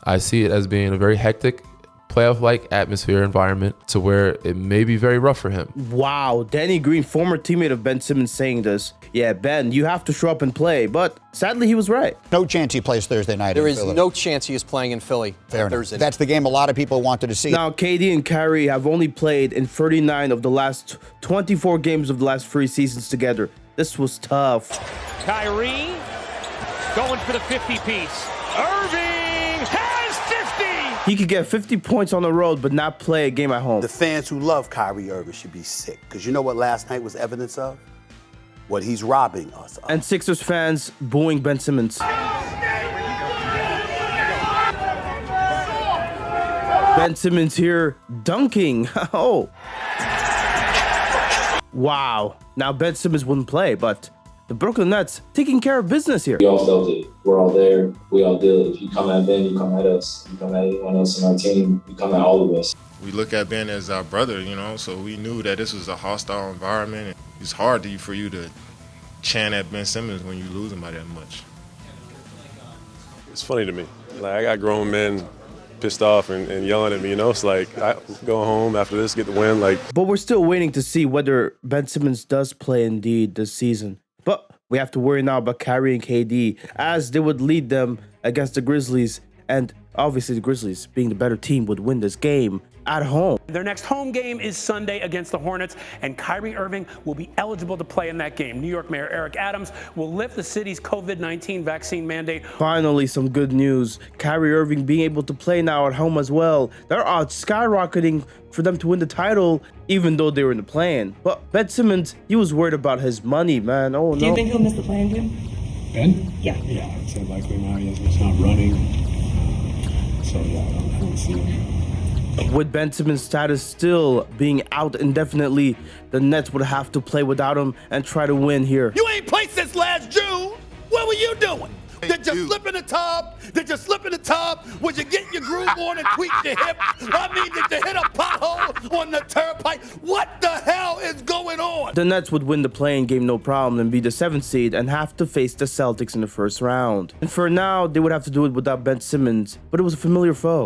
I see it as being a very hectic, playoff-like atmosphere environment to where it may be very rough for him. Wow, Danny Green, former teammate of Ben Simmons, saying this. Yeah, Ben, you have to show up and play, but sadly he was right. No chance he plays Thursday night. There is no chance he is playing in Philly Fair on Thursday. That's the game a lot of people wanted to see. Now, KD and Kyrie have only played in 39 of the last 24 games of the last 3 seasons together. This was tough. Kyrie going for the 50-piece. Irving has 50! He could get 50 points on the road, but not play a game at home. The fans who love Kyrie Irving should be sick, because you know what last night was evidence of? What he's robbing us of. And Sixers fans booing Ben Simmons. Ben Simmons here dunking. Oh. Wow. Now Ben Simmons wouldn't play, but the Brooklyn Nets taking care of business here. We all felt it. We're all there. We all did it. If you come at Ben, you come at us. You come at anyone else on our team, you come at all of us. We look at Ben as our brother, so we knew that this was a hostile environment. It's hard for you to chant at Ben Simmons when you lose him by that much. It's funny to me. Like, I got grown men pissed off and yelling at me, you know? It's like, I go home after this, get the win. Like, But we're still waiting to see whether Ben Simmons does play indeed this season. But we have to worry now about Kyrie and KD, as they would lead them against the Grizzlies. And obviously the Grizzlies, being the better team, would win this game at home. Their next home game is Sunday against the Hornets, and Kyrie Irving will be eligible to play in that game. New York Mayor Eric Adams will lift the city's COVID-19 vaccine mandate. Finally, some good news. Kyrie Irving being able to play now at home as well. Their odds skyrocketing for them to win the title, even though they were in the play-in. But Ben Simmons, he was worried about his money, man. Oh, no. Do you think he'll miss the play-in game? Ben? Yeah, I'd say likely now. He's not running. So, yeah, I don't see him. With Ben Simmons' status still being out indefinitely, the Nets would have to play without him and try to win here. You ain't played since last June. What were you doing? Did you slip in the tub? Did you slip in the tub? Was you getting your groove on and tweak your hip? I mean, did you hit a pothole on the turnpike? What the hell is going on? The Nets would win the play-in game no problem and be the 7th seed and have to face the Celtics in the first round. And for now, they would have to do it without Ben Simmons, but it was a familiar foe.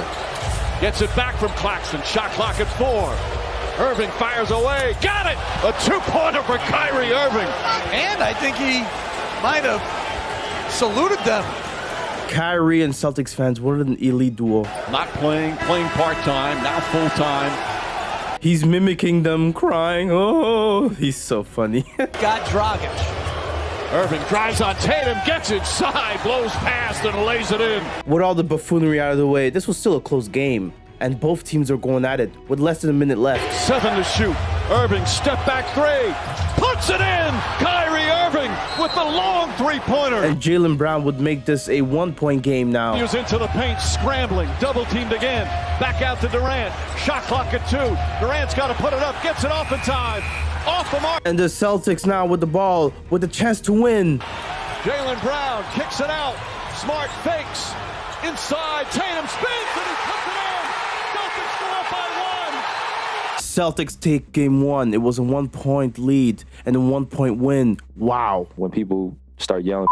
Gets it back from Claxton. Shot clock at 4. Irving fires away. Got it! A two-pointer for Kyrie Irving. And I think he might have saluted them. Kyrie and Celtics fans, what an elite duo. Not playing part-time, now full-time. He's mimicking them, crying. Oh, he's so funny. Got Dragic. Irving drives on Tatum, gets inside, blows past and lays it in. With all the buffoonery out of the way, this was still a close game, and both teams are going at it with less than a minute left. 7 to shoot. Irving step back 3. Puts it in. Kyrie Irving with the long three-pointer. And Jaylen Brown would make this a 1-point game now. He was into the paint, scrambling, double-teamed again. Back out to Durant. Shot clock at 2. Durant's got to put it up, gets it off in time. Off the mark. And the Celtics now with the ball, with a chance to win. Jaylen Brown kicks it out. Smart fakes. Inside. Tatum spins and he puts it in. Celtics go up by 1. Celtics take game 1. It was a 1-point lead and a 1-point win. Wow. When people start yelling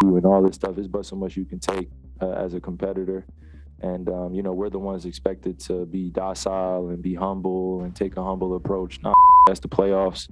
and all this stuff, it's but so much you can take as a competitor. And, we're the ones expected to be docile and be humble and take a humble approach. Nah, that's the playoffs.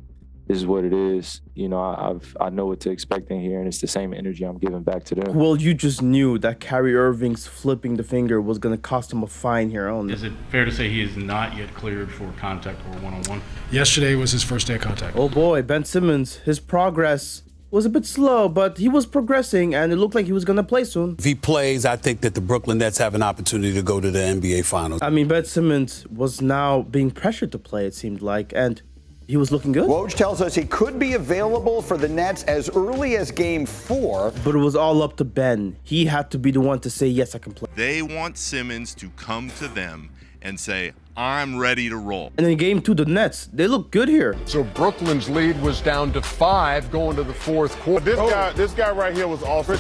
This is what it is. I know what to expect in here, and it's the same energy I'm giving back to them. Well, you just knew that Kyrie Irving's flipping the finger was going to cost him a fine here. Is it fair to say he is not yet cleared for contact or one-on-one? Yesterday was his first day of contact. Oh boy, Ben Simmons, his progress was a bit slow, but he was progressing, and it looked like he was going to play soon. If he plays, I think that the Brooklyn Nets have an opportunity to go to the NBA Finals. I mean, Ben Simmons was now being pressured to play, it seemed like, and he was looking good. Woj tells us he could be available for the Nets as early as Game 4. But it was all up to Ben. He had to be the one to say, yes, I can play. They want Simmons to come to them and say, I'm ready to roll. And in Game 2, the Nets, they look good here. So Brooklyn's lead was down to 5 going to the fourth quarter. This guy right here was awesome.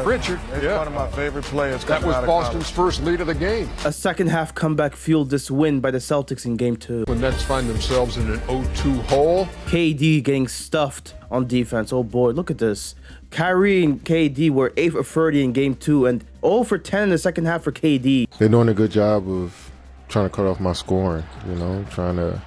Richard, It's one of my favorite players. That was Boston's first lead of the game. A second-half comeback fueled this win by the Celtics in Game 2. The Nets find themselves in an 0-2 hole. KD getting stuffed on defense. Oh boy, look at this. Kyrie and KD were 8 for 30 in Game 2 and 0 for 10 in the second half for KD. They're doing a good job of trying to cut off my scoring, trying to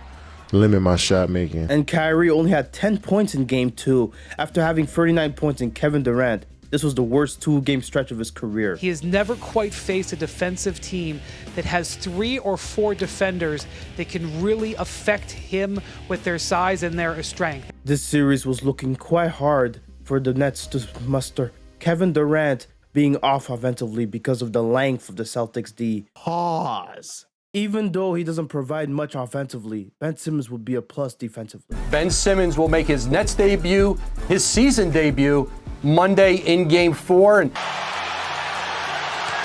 limit my shot making. And Kyrie only had 10 points in Game 2 after having 39 points in Kevin Durant. This was the worst 2-game stretch of his career. He has never quite faced a defensive team that has 3 or 4 defenders that can really affect him with their size and their strength. This series was looking quite hard for the Nets to muster. Kevin Durant being off offensively because of the length of the Celtics D. Pause. Even though he doesn't provide much offensively, Ben Simmons will be a plus defensively. Ben Simmons will make his Nets debut, his season debut, Monday in Game 4. And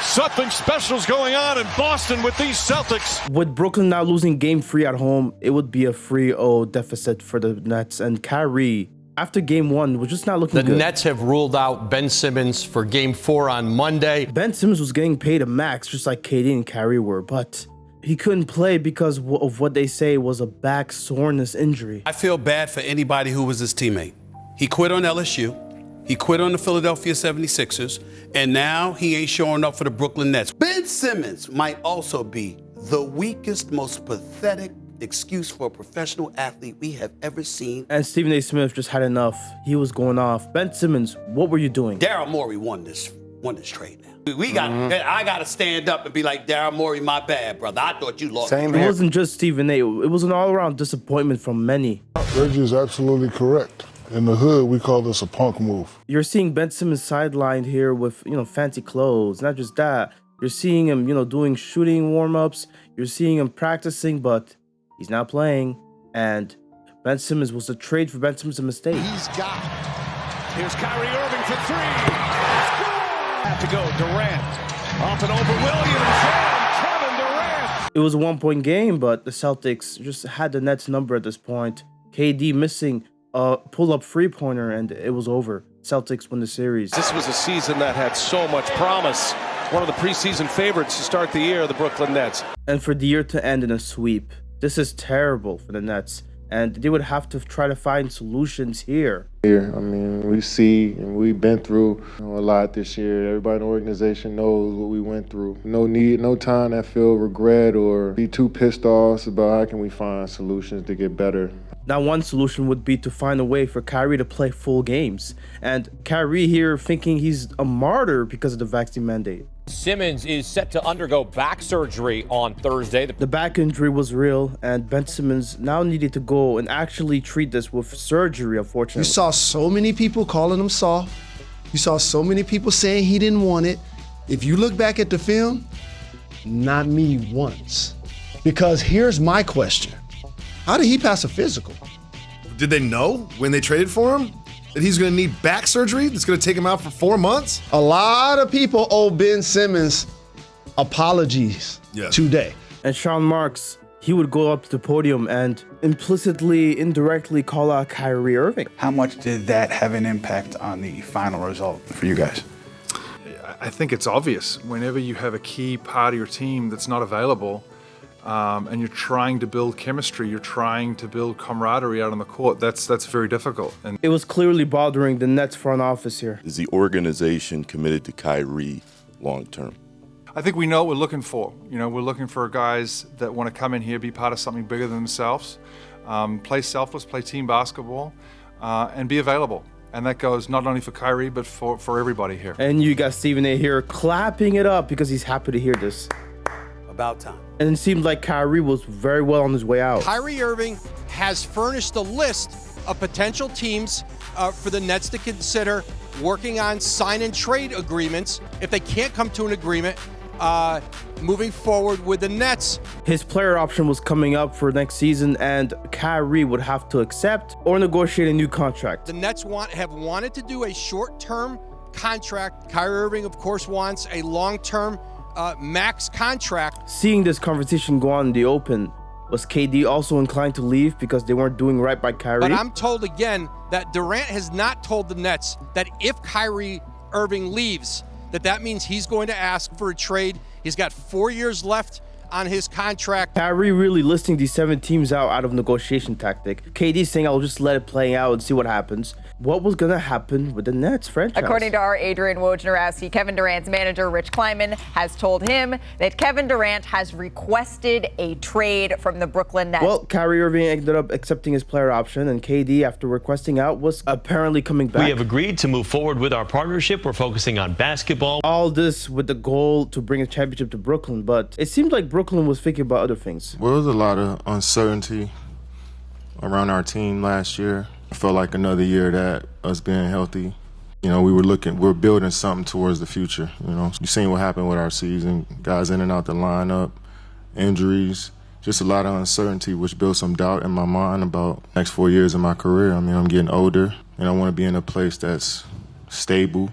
something special's going on in Boston with these Celtics. With Brooklyn now losing Game 3 at home, it would be a 3-0 deficit for the Nets. And Kyrie, after Game 1, was just not looking good. The Nets have ruled out Ben Simmons for Game 4 on Monday. Ben Simmons was getting paid a max, just like KD and Kyrie were, but he couldn't play because of what they say was a back soreness injury. I feel bad for anybody who was his teammate. He quit on LSU. He quit on the Philadelphia 76ers, and now he ain't showing up for the Brooklyn Nets. Ben Simmons might also be the weakest, most pathetic excuse for a professional athlete we have ever seen. And Stephen A. Smith just had enough. He was going off. Ben Simmons, what were you doing? Daryl Morey won this trade now. I got to stand up and be like, Daryl Morey, my bad, brother. I thought you lost. It wasn't just Stephen A. It was an all-around disappointment from many. Reggie is absolutely correct. In the hood, we call this a punk move. You're seeing Ben Simmons sidelined here with, fancy clothes. Not just that. You're seeing him, doing shooting warm-ups. You're seeing him practicing, but he's not playing. And Ben Simmons, was the trade for Ben Simmons a mistake? He's got it. Here's Kyrie Irving for three. Have to go. Durant. Off and over Williams. And Kevin Durant. It was a one-point game, but the Celtics just had the Nets number at this point. KD missing a pull-up three-pointer, and it was over. Celtics win the series. This was a season that had so much promise. One of the preseason favorites to start the year, the Brooklyn Nets. And for the year to end in a sweep. This is terrible for the Nets. And they would have to try to find solutions here. I mean, we see and we've been through a lot this year. Everybody in the organization knows what we went through. No time to feel regret or be too pissed off about how can we find solutions to get better. Now, one solution would be to find a way for Kyrie to play full games. And Kyrie here thinking he's a martyr because of the vaccine mandate. Simmons is set to undergo back surgery on Thursday. The back injury was real, and Ben Simmons now needed to go and actually treat this with surgery, unfortunately. You saw so many people calling him soft. You saw so many people saying he didn't want it. If you look back at the film, not me once. Because here's my question. How did he pass a physical? Did they know when they traded for him that he's going to need back surgery that's going to take him out for 4 months? A lot of people owe Ben Simmons apologies today. And Sean Marks, he would go up to the podium and implicitly, indirectly call out Kyrie Irving. How much did that have an impact on the final result for you guys? I think it's obvious. Whenever you have a key part of your team that's not available, and you're trying to build chemistry, you're trying to build camaraderie out on the court, that's very difficult. And it was clearly bothering the Nets front office here. Is the organization committed to Kyrie long term? I think we know what we're looking for. We're looking for guys that want to come in here, be part of something bigger than themselves, play selfless, play team basketball, and be available. And that goes not only for Kyrie, but for everybody here. And you got Stephen A. here clapping it up because he's happy to hear this. About time. And it seemed like Kyrie was very well on his way out. Kyrie Irving has furnished a list of potential teams for the Nets to consider working on sign and trade agreements if they can't come to an agreement moving forward with the Nets. His player option was coming up for next season, and Kyrie would have to accept or negotiate a new contract. The Nets have wanted to do a short-term contract. Kyrie Irving, of course, wants a long-term max contract. Seeing this conversation go on in the open, was KD also inclined to leave because they weren't doing right by Kyrie? But I'm told again that Durant has not told the Nets that if Kyrie Irving leaves, that means he's going to ask for a trade. He's got 4 years left on his contract. Kyrie really listing these 7 teams out of negotiation tactic. KD saying, I'll just let it play out and see what happens. What was going to happen with the Nets franchise? According to our Adrian Wojnarowski, Kevin Durant's manager, Rich Kleiman, has told him that Kevin Durant has requested a trade from the Brooklyn Nets. Well, Kyrie Irving ended up accepting his player option, and KD, after requesting out, was apparently coming back. We have agreed to move forward with our partnership. We're focusing on basketball. All this with the goal to bring a championship to Brooklyn, but it seemed like Brooklyn was thinking about other things. Well, there was a lot of uncertainty around our team last year. I felt like another year that us being healthy, we're building something towards the future. You've seen what happened with our season, guys in and out the lineup, injuries, just a lot of uncertainty, which built some doubt in my mind about the next 4 years of my career. I'm getting older, and I want to be in a place that's stable.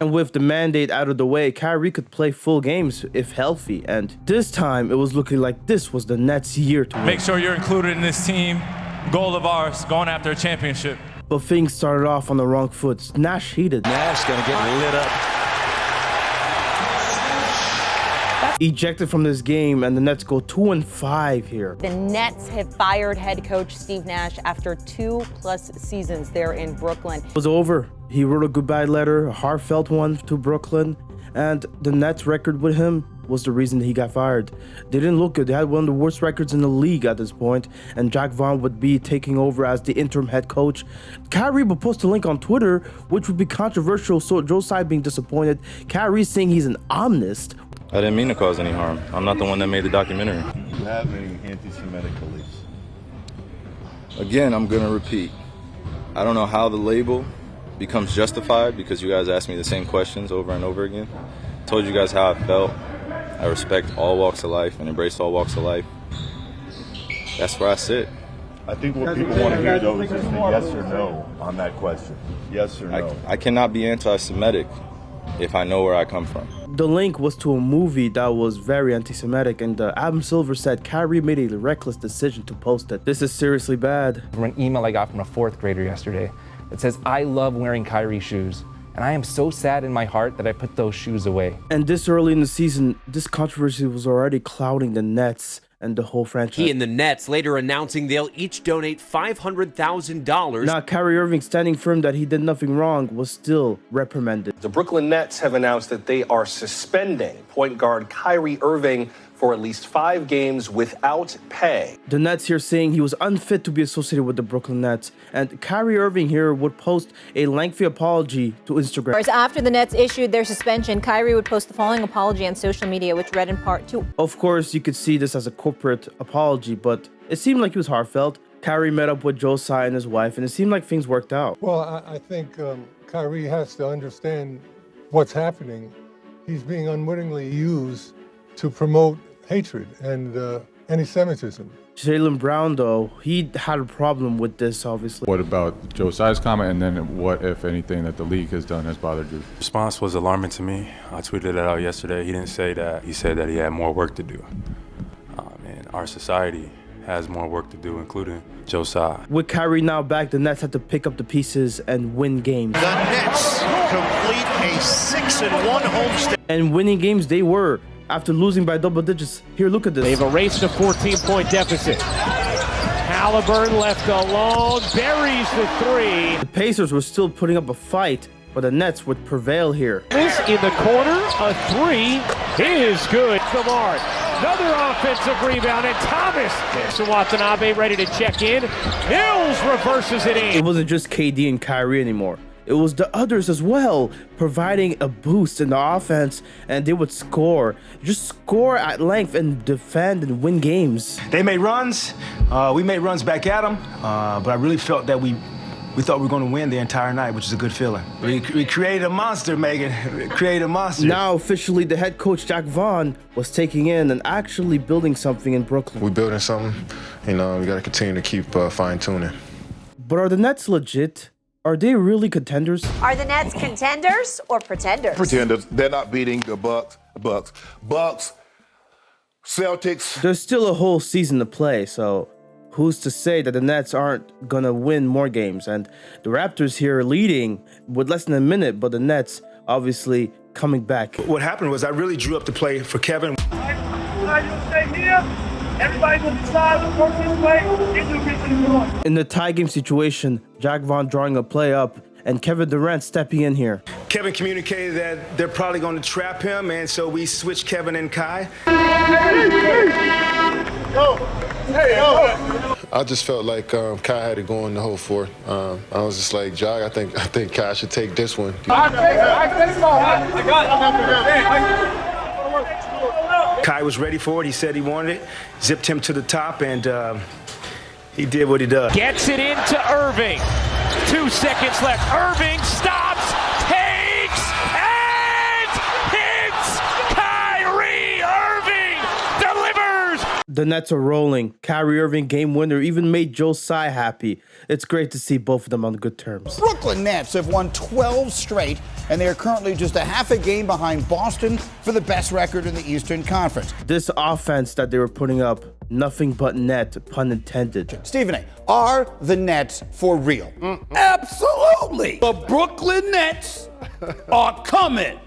And with the mandate out of the way, Kyrie could play full games if healthy. And this time, it was looking like this was the Nets' year to win. Make sure you're included in this team. Goal of ours, going after a championship. But things started off on the wrong foot. Nash heated. Nash gonna get lit up. Ejected from this game, and the Nets go 2-5 here. The Nets have fired head coach Steve Nash after 2+ seasons there in Brooklyn. It was over. He wrote a goodbye letter, a heartfelt one to Brooklyn, and the Nets record with him was the reason he got fired. They didn't look good. They had one of the worst records in the league at this point, and Jack Vaughn would be taking over as the interim head coach. Kyrie would post a link on Twitter, which would be controversial, so Joe Tsai being disappointed. Kyrie saying he's an omnist. I didn't mean to cause any harm. I'm not the one that made the documentary. You have any anti-Semitic beliefs? Again, I'm gonna repeat. I don't know how the label becomes justified because you guys ask me the same questions over and over again. I told you guys how I felt. I respect all walks of life and embrace all walks of life. That's where I sit. I think what people want to hear, though, is just a yes or no on that question. Yes or no. I cannot be anti-Semitic if I know where I come from. The link was to a movie that was very anti-Semitic, and Adam Silver said Kyrie made a reckless decision to post it. This is seriously bad. From an email I got from a 4th grader yesterday, it says, "I love wearing Kyrie shoes, and I am so sad in my heart that I put those shoes away." And this early in the season, this controversy was already clouding the Nets and the whole franchise. He and the Nets later announcing they'll each donate $500,000. Now, Kyrie Irving, standing firm that he did nothing wrong, was still reprimanded. The Brooklyn Nets have announced that they are suspending point guard Kyrie Irving for at least 5 games without pay. The Nets here saying he was unfit to be associated with the Brooklyn Nets. And Kyrie Irving here would post a lengthy apology to Instagram. After the Nets issued their suspension, Kyrie would post the following apology on social media, which read in part to... Of course, you could see this as a corporate apology, but it seemed like it was heartfelt. Kyrie met up with Joe Tsai and his wife, and it seemed like things worked out. Well, I think Kyrie has to understand what's happening. He's being unwittingly used to promote hatred and anti-Semitism. Jaylen Brown, though, he had a problem with this, obviously. What about Joe Tsai's comment, and then what, if anything, that the league has done has bothered you? Response was alarming to me. I tweeted it out yesterday. He didn't say that. He said that he had more work to do. And our society has more work to do, including Joe Tsai. With Kyrie now back, the Nets had to pick up the pieces and win games. The Nets complete a 6-1 homestand. And winning games they were. After losing by double digits. Here, look at this. They've erased a 14-point deficit. Halliburton left alone, buries the 3. The Pacers were still putting up a fight, but the Nets would prevail here. This in the corner, a 3 is good. Smart. Another offensive rebound, and Thomas. So Watanabe ready to check in. Mills reverses it in. It wasn't just KD and Kyrie anymore. It was the others as well, providing a boost in the offense, and they would score. Just score at length and defend and win games. They made runs. We made runs back at them, but I really felt that we thought we were going to win the entire night, which is a good feeling. We created a monster, Megan. We created a monster. Now, officially, the head coach, Jack Vaughn, was taking in and actually building something in Brooklyn. We're building something. We got to continue to keep fine-tuning. But are the Nets legit? Are they really contenders? Are the Nets contenders or pretenders? Pretenders. They're not beating the Bucks, Celtics. There's still a whole season to play, so who's to say that the Nets aren't gonna win more games? And the Raptors here are leading with less than a minute, but the Nets obviously coming back. What happened was I really drew up the play for Kevin. Everybody will decide, work this way, in the tie game situation, Jack Vaughn drawing a play up and Kevin Durant stepping in here. Kevin communicated that they're probably going to trap him, and so we switched Kevin and Kai. I just felt like Kai had to go in the whole 4th. I was just like, Jog, I think Kai should take this one. Kai was ready for it. He said he wanted it. Zipped him to the top, and he did what he does. Gets it into Irving. 2 seconds left. Irving stops, takes, and hits. Kyrie Irving delivers. The Nets are rolling. Kyrie Irving, game winner, even made Joe Tsai happy. It's great to see both of them on good terms. Brooklyn Nets have won 12 straight, and they are currently just a half a game behind Boston for the best record in the Eastern Conference. This offense that they were putting up, nothing but net, pun intended. Stephen A., are the Nets for real? Absolutely. The Brooklyn Nets are coming.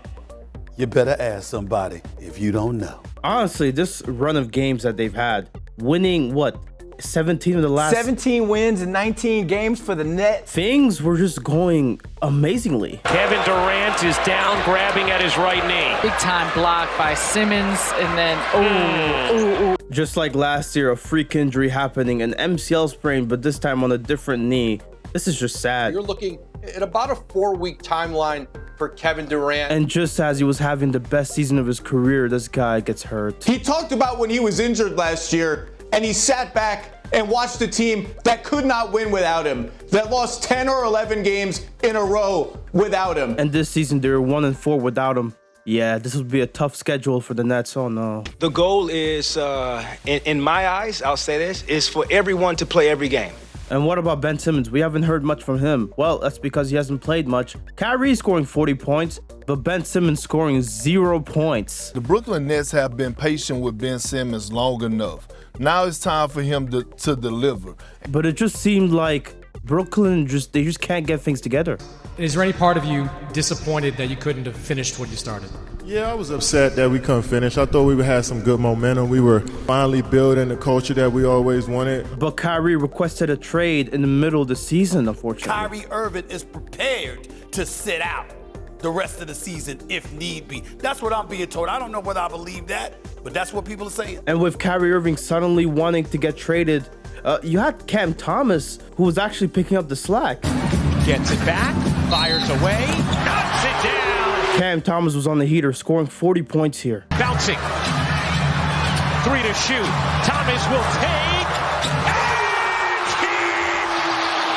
You better ask somebody if you don't know. Honestly, this run of games that they've had, winning what? 17 of the last 17 wins in 19 games for the Nets. Things were just going amazingly. Kevin Durant is down, grabbing at his right knee. Big time block by Simmons, and then Just like last year, a freak injury happening, an MCL sprain, but this time on a different knee. This is just sad. You're looking at about a 4-week timeline for Kevin Durant. And just as he was having the best season of his career, this guy gets hurt. He talked about when he was injured last year, and he sat back and watched a team that could not win without him, that lost 10 or 11 games in a row without him. And this season, they were 1-4 without him. Yeah, this would be a tough schedule for the Nets. Oh, no. The goal is, in my eyes, I'll say this, is for everyone to play every game. And what about Ben Simmons? We haven't heard much from him. Well, that's because he hasn't played much. Kyrie scoring 40 points, but Ben Simmons scoring 0 points. The Brooklyn Nets have been patient with Ben Simmons long enough. Now it's time for him to deliver. But it just seemed like Brooklyn they just can't get things together. Is there any part of you disappointed that you couldn't have finished what you started? Yeah, I was upset that we couldn't finish. I thought we would have some good momentum. We were finally building the culture that we always wanted. But Kyrie requested a trade in the middle of the season, unfortunately. Kyrie Irving is prepared to sit out the rest of the season if need be. That's what I'm being told. I don't know whether I believe that, but that's what people are saying. And with Kyrie Irving suddenly wanting to get traded, you had Cam Thomas, who was actually picking up the slack. Gets it back, fires away, knocks it down. Cam Thomas was on the heater, scoring 40 points here. Bouncing. 3 to shoot. Thomas will take.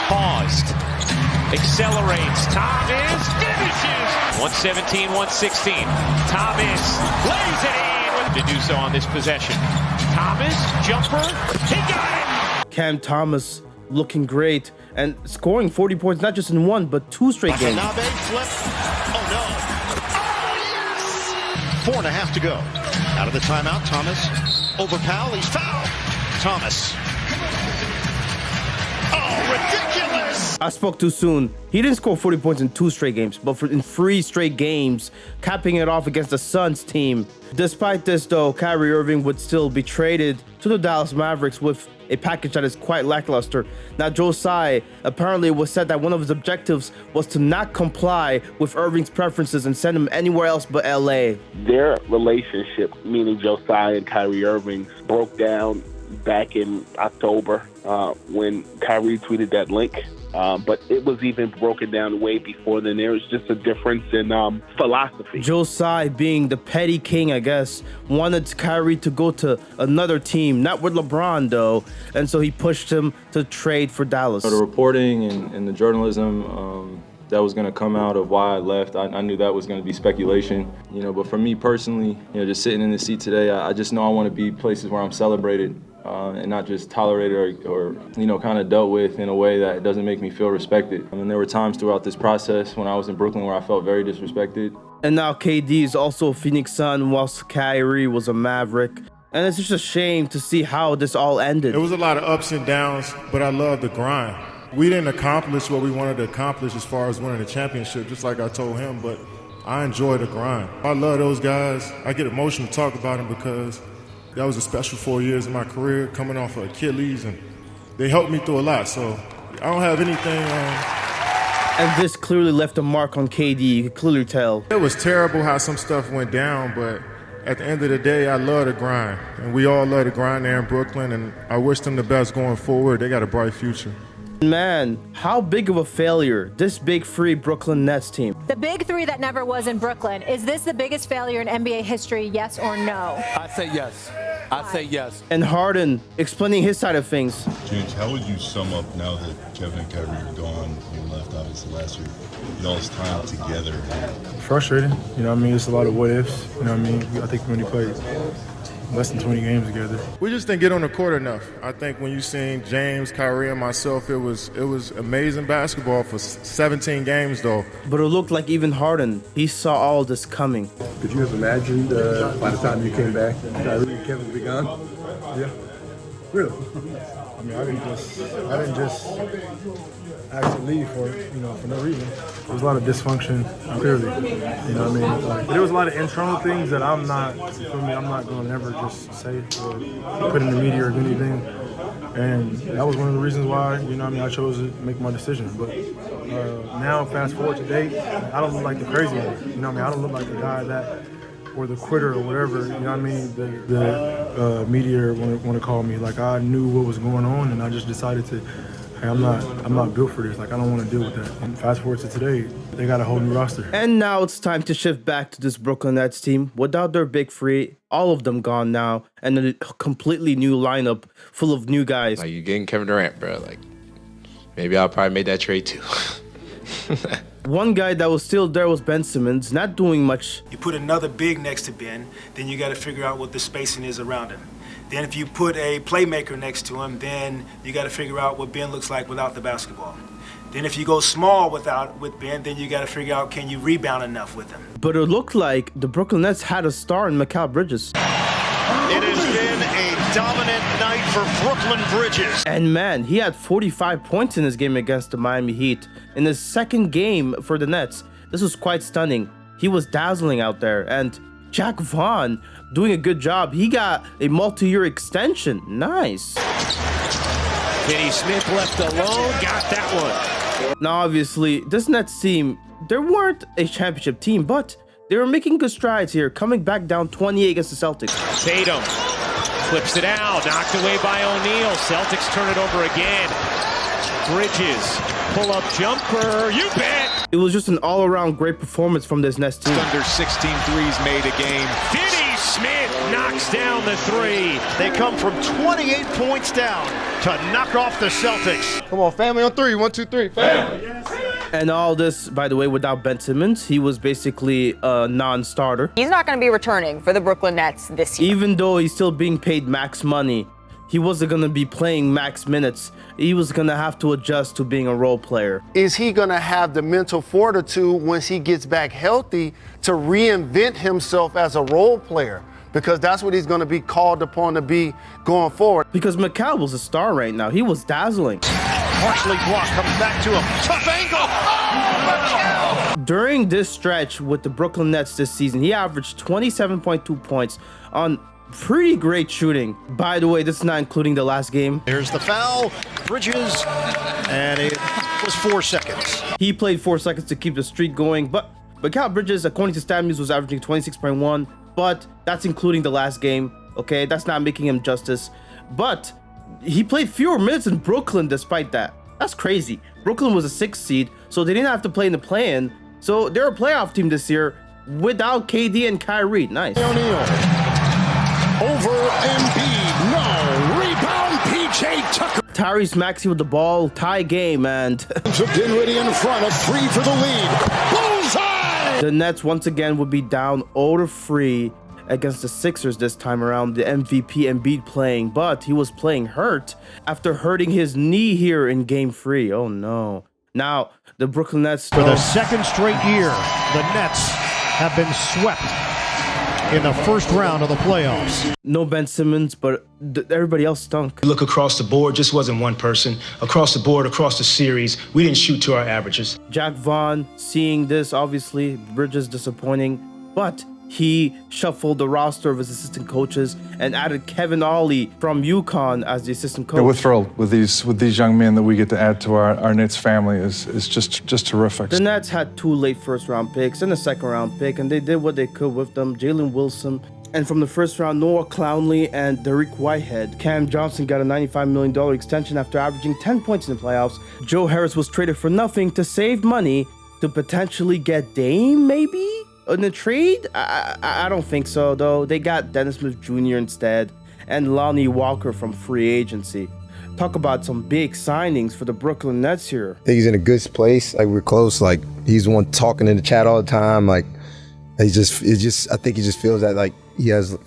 Paused. Accelerates. Thomas finishes. 117-116. Thomas lays it in to do so on this possession. Thomas, jumper. He got it. Cam Thomas looking great and scoring 40 points, not just in one, but 2 straight games. Watanabe flip. Oh, no. Oh, yes! 4.5 to go. Out of the timeout, Thomas over Powell. He's fouled. Thomas. Oh, ridiculous! I spoke too soon. He didn't score 40 points in 2 straight games, but in 3 straight games, capping it off against the Suns team. Despite this, though, Kyrie Irving would still be traded to the Dallas Mavericks with a package that is quite lackluster. Now, Joe Tsai, apparently it was said that one of his objectives was to not comply with Irving's preferences and send him anywhere else but LA. Their relationship, meaning Joe Tsai and Kyrie Irving, broke down back in October when Kyrie tweeted that link. But it was even broken down way before then. There was just a difference in philosophy. Joe Tsai, being the petty king, I guess, wanted Kyrie to go to another team, not with LeBron, though. And so he pushed him to trade for Dallas. The reporting and the journalism that was going to come out of why I left, I knew that was going to be speculation. But for me personally, just sitting in the seat today, I just know I want to be places where I'm celebrated. And not just tolerated or kind of dealt with in a way that doesn't make me feel respected. And there were times throughout this process when I was in Brooklyn where I felt very disrespected. And now KD is also a Phoenix Sun whilst Kyrie was a Maverick. And it's just a shame to see how this all ended. It was a lot of ups and downs, but I love the grind. We didn't accomplish what we wanted to accomplish as far as winning the championship, just like I told him, but I enjoy the grind. I love those guys. I get emotional to talk about them because that was a special 4 years of my career, coming off of Achilles, and they helped me through a lot, so I don't have anything. And this clearly left a mark on KD, you could clearly tell. It was terrible how some stuff went down, but at the end of the day, I love the grind, and we all love the grind there in Brooklyn, and I wish them the best going forward. They got a bright future. Man, how big of a failure, this big three Brooklyn Nets team. The big three that never was in Brooklyn. Is this the biggest failure in NBA history, yes or no? I say yes. I say yes. And Harden explaining his side of things. James, how would you sum up now that Kevin and Kyrie are gone, you left obviously last year, y'all's time together? Frustrating, it's a lot of what ifs, I think when you play less than 20 games together. We just didn't get on the court enough. I think when you seen James, Kyrie, and myself, it was amazing basketball for 17 games, though. But it looked like even Harden, he saw all this coming. Could you have imagined by the time you came back, Kyrie and Kevin would be gone? Yeah. Really? I didn't just actually leave for no reason. There was a lot of dysfunction, clearly. But there was a lot of internal things that I'm not going to never just say or put in the media or do anything. And that was one of the reasons why, you know what I mean, I chose to make my decision. But now, fast forward to date, I don't look like the crazy one. You know what I mean? I don't look like the guy that, or the quitter or whatever, you know what I mean? The media want to call me. Like, I knew what was going on, and I just decided to, hey, I'm not built for this. Like, I don't want to deal with that. And fast forward to today, they got a whole new roster. And now it's time to shift back to this Brooklyn Nets team. Without their big three, all of them gone now, and a completely new lineup full of new guys. Like, you getting Kevin Durant, bro. Like, maybe I'll probably make that trade too. One guy that was still there was Ben Simmons, not doing much. You put another big next to Ben, then you got to figure out what the spacing is around him. Then if you put a playmaker next to him, then you got to figure out what Ben looks like without the basketball. Then if you go small with Ben, then you got to figure out, can you rebound enough with him? But it looked like the Brooklyn Nets had a star in Mikal Bridges. It has been a dominant night for Brooklyn Bridges. And man, he had 45 points in his game against the Miami Heat. In his second game for the Nets, this was quite stunning. He was dazzling out there. And Jack Vaughn doing a good job. He got a multi-year extension. Nice. Kenny Smith left alone, got that one. Now, obviously, this Nets team, they weren't a championship team, but they were making good strides here, coming back down 28 against the Celtics. Tatum flips it out, knocked away by O'Neal. Celtics turn it over again. Bridges, pull-up jumper, you bet! It was just an all-around great performance from this Nets team. Under 16 threes made a game. Finney Smith knocks down the three. They come from 28 points down to knock off the Celtics. Come on, family on three. 1, 2, 3. Family. And all this, by the way, without Ben Simmons. He was basically a non-starter. He's not going to be returning for the Brooklyn Nets this year. Even though he's still being paid max money, he wasn't going to be playing max minutes. He was going to have to adjust to being a role player. Is he going to have the mental fortitude once he gets back healthy to reinvent himself as a role player? Because that's what he's going to be called upon to be going forward. Because Mikal was a star right now. He was dazzling. Partially blocked, comes back to him. Tough angle. Oh, Mikal! During this stretch with the Brooklyn Nets this season, he averaged 27.2 points on pretty great shooting. By the way, this is not including the last game. There's the foul. Bridges, and it was 4 seconds. He played 4 seconds to keep the streak going, but Mikal Bridges, according to StatMuse, was averaging 26.1, but that's including the last game, okay? That's not making him justice. But he played fewer minutes in Brooklyn despite that. That's crazy. Brooklyn was a 6th seed, so they didn't have to play in the play-in. So they're a playoff team this year without KD and Kyrie. Nice. O'Neal. Over Embiid. No. Rebound, PJ Tucker. Tyrese Maxey with the ball. Tie game, and Dinwiddie in front. A 3 for the lead. Bullseye! The Nets once again would be down 0-3 against the Sixers this time around. The MVP Embiid playing, but he was playing hurt after hurting his knee here in Game 3. Oh no. Now, the Brooklyn Nets... For the second straight year, the Nets have been swept in the first round of the playoffs. No Ben Simmons, but everybody else stunk. Look across the board, just wasn't one person. Across the board, across the series, we didn't shoot to our averages. Jack Vaughn, seeing this, obviously, Bridges disappointing, but he shuffled the roster of his assistant coaches and added Kevin Ollie from UConn as the assistant coach. Yeah, we're thrilled with these young men that we get to add to our Nets family. is just terrific. The Nets had 2 late first-round picks and a second-round pick, and they did what they could with them. Jalen Wilson, and from the first round, Noah Clowney and Derek Whitehead. Cam Johnson got a $95 million extension after averaging 10 points in the playoffs. Joe Harris was traded for nothing to save money to potentially get Dame, maybe? In the trade? I don't think so, though. They got Dennis Smith Jr. instead and Lonnie Walker from free agency. Talk about some big signings for the Brooklyn Nets here. I think he's in a good place. Like, we're close. Like, he's the one talking in the chat all the time. Like, I think he just feels that, like, he has a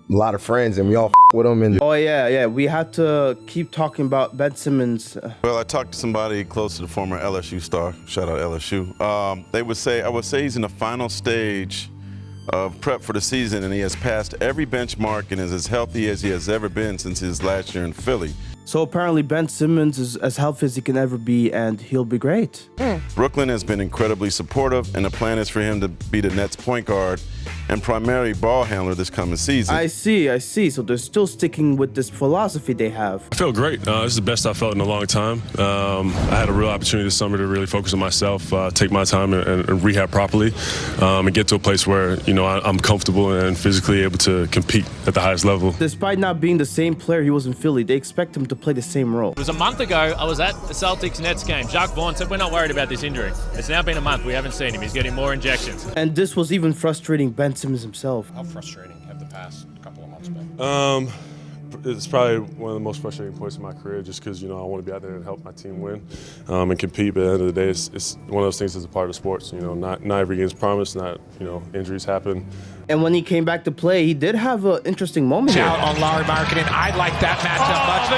lot of friends and we all with him. And oh yeah, we had to keep talking about Ben Simmons. Well, I talked to somebody close to the former LSU star. Shout out LSU. I would say he's in the final stage of prep for the season, and he has passed every benchmark and is as healthy as he has ever been since his last year in Philly. So apparently Ben Simmons is as healthy as he can ever be, and he'll be great. Brooklyn has been incredibly supportive, and the plan is for him to be the Nets point guard and primary ball handler this coming season. I see. So they're still sticking with this philosophy they have. I feel great. This is the best I've felt in a long time. I had a real opportunity this summer to really focus on myself, take my time and rehab properly, and get to a place where, I'm comfortable and physically able to compete at the highest level. Despite not being the same player he was in Philly, they expect him to play the same role. It was a month ago, I was at the Celtics-Nets game. Jacques Vaughn said, we're not worried about this injury. It's now been a month. We haven't seen him. He's getting more injections. And this was even frustrating Ben Simmons himself. How frustrating have the past couple of months been? It's probably one of the most frustrating points in my career just because, I want to be out there and help my team win and compete. But at the end of the day, it's one of those things that's a part of sports. Not every game's promised, injuries happen. And when he came back to play, he did have an interesting moment here. Out on Lauri Markkanen. I like that matchup much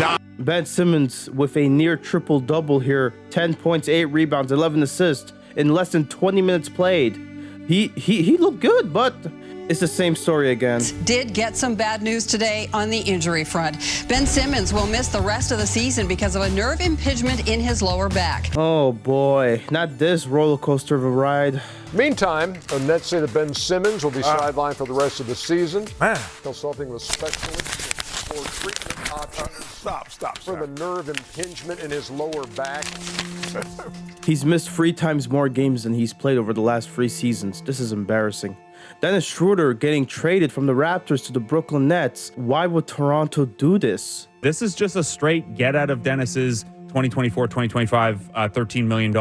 better. Ben Simmons with a near triple-double here, 10 points, 8 rebounds, 11 assists in less than 20 minutes played. He looked good, but it's the same story again. Did get some bad news today on the injury front. Ben Simmons will miss the rest of the season because of a nerve impingement in his lower back. Oh boy, not this roller coaster of a ride. Meantime, the Nets say that Ben Simmons will be sidelined for the rest of the season. Consulting with specialists for treatment options. Stop. For the nerve impingement in his lower back. He's missed 3 times more games than he's played over the last 3 seasons. This is embarrassing. Dennis Schroeder getting traded from the Raptors to the Brooklyn Nets. Why would Toronto do this? This is just a straight get out of Dennis's 2024-2025 $13 million.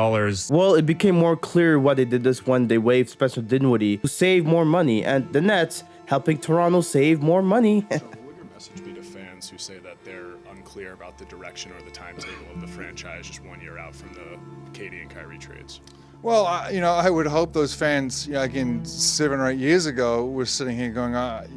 Well, it became more clear why they did this when they waived Spencer Dinwiddie to save more money, and the Nets helping Toronto save more money. What would your message be to fans who say that they're unclear about the direction or the timetable of the franchise just 1 year out from the KD and Kyrie trades? Well, I would hope those fans, again, 7 or 8 years ago, were sitting here going,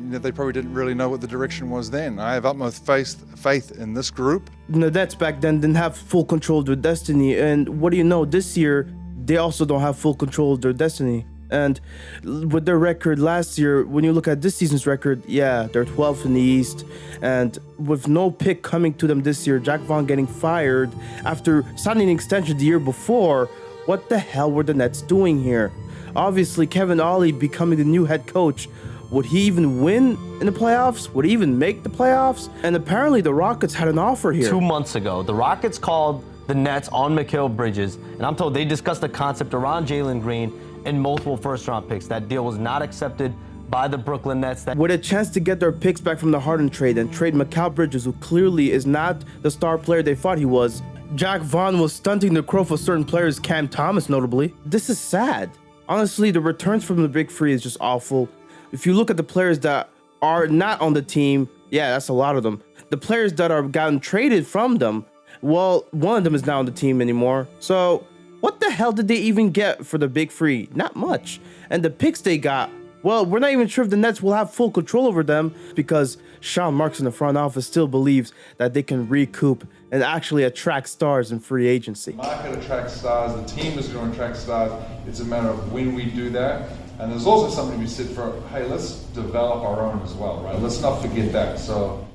they probably didn't really know what the direction was then. I have utmost faith in this group. The Nets back then didn't have full control of their destiny, and what do you know, this year, they also don't have full control of their destiny. And with their record last year, when you look at this season's record, they're 12th in the East. And with no pick coming to them this year, Jacques Vaughn getting fired after signing an extension the year before, what the hell were the Nets doing here? Obviously, Kevin Ollie becoming the new head coach. Would he even win in the playoffs? Would he even make the playoffs? And apparently the Rockets had an offer here. 2 months ago, the Rockets called the Nets on Mikal Bridges, and I'm told they discussed the concept around Jalen Green and multiple first-round picks. That deal was not accepted by the Brooklyn Nets. With a chance to get their picks back from the Harden trade and trade Mikal Bridges, who clearly is not the star player they thought he was, Jacques Vaughn was stunting the growth of certain players, Cam Thomas notably. This is sad. Honestly, the returns from the Big Three is just awful. If you look at the players that are not on the team, that's a lot of them. The players that are gotten traded from them, well, one of them is not on the team anymore. So what the hell did they even get for the Big Three? Not much. And the picks they got, well, we're not even sure if the Nets will have full control over them because Sean Marks in the front office still believes that they can recoup and actually attract stars in free agency. The market attracts stars, the team is going to attract stars. It's a matter of when we do that. And there's also something we said for, hey, let's develop our own as well, right? Let's not forget that. So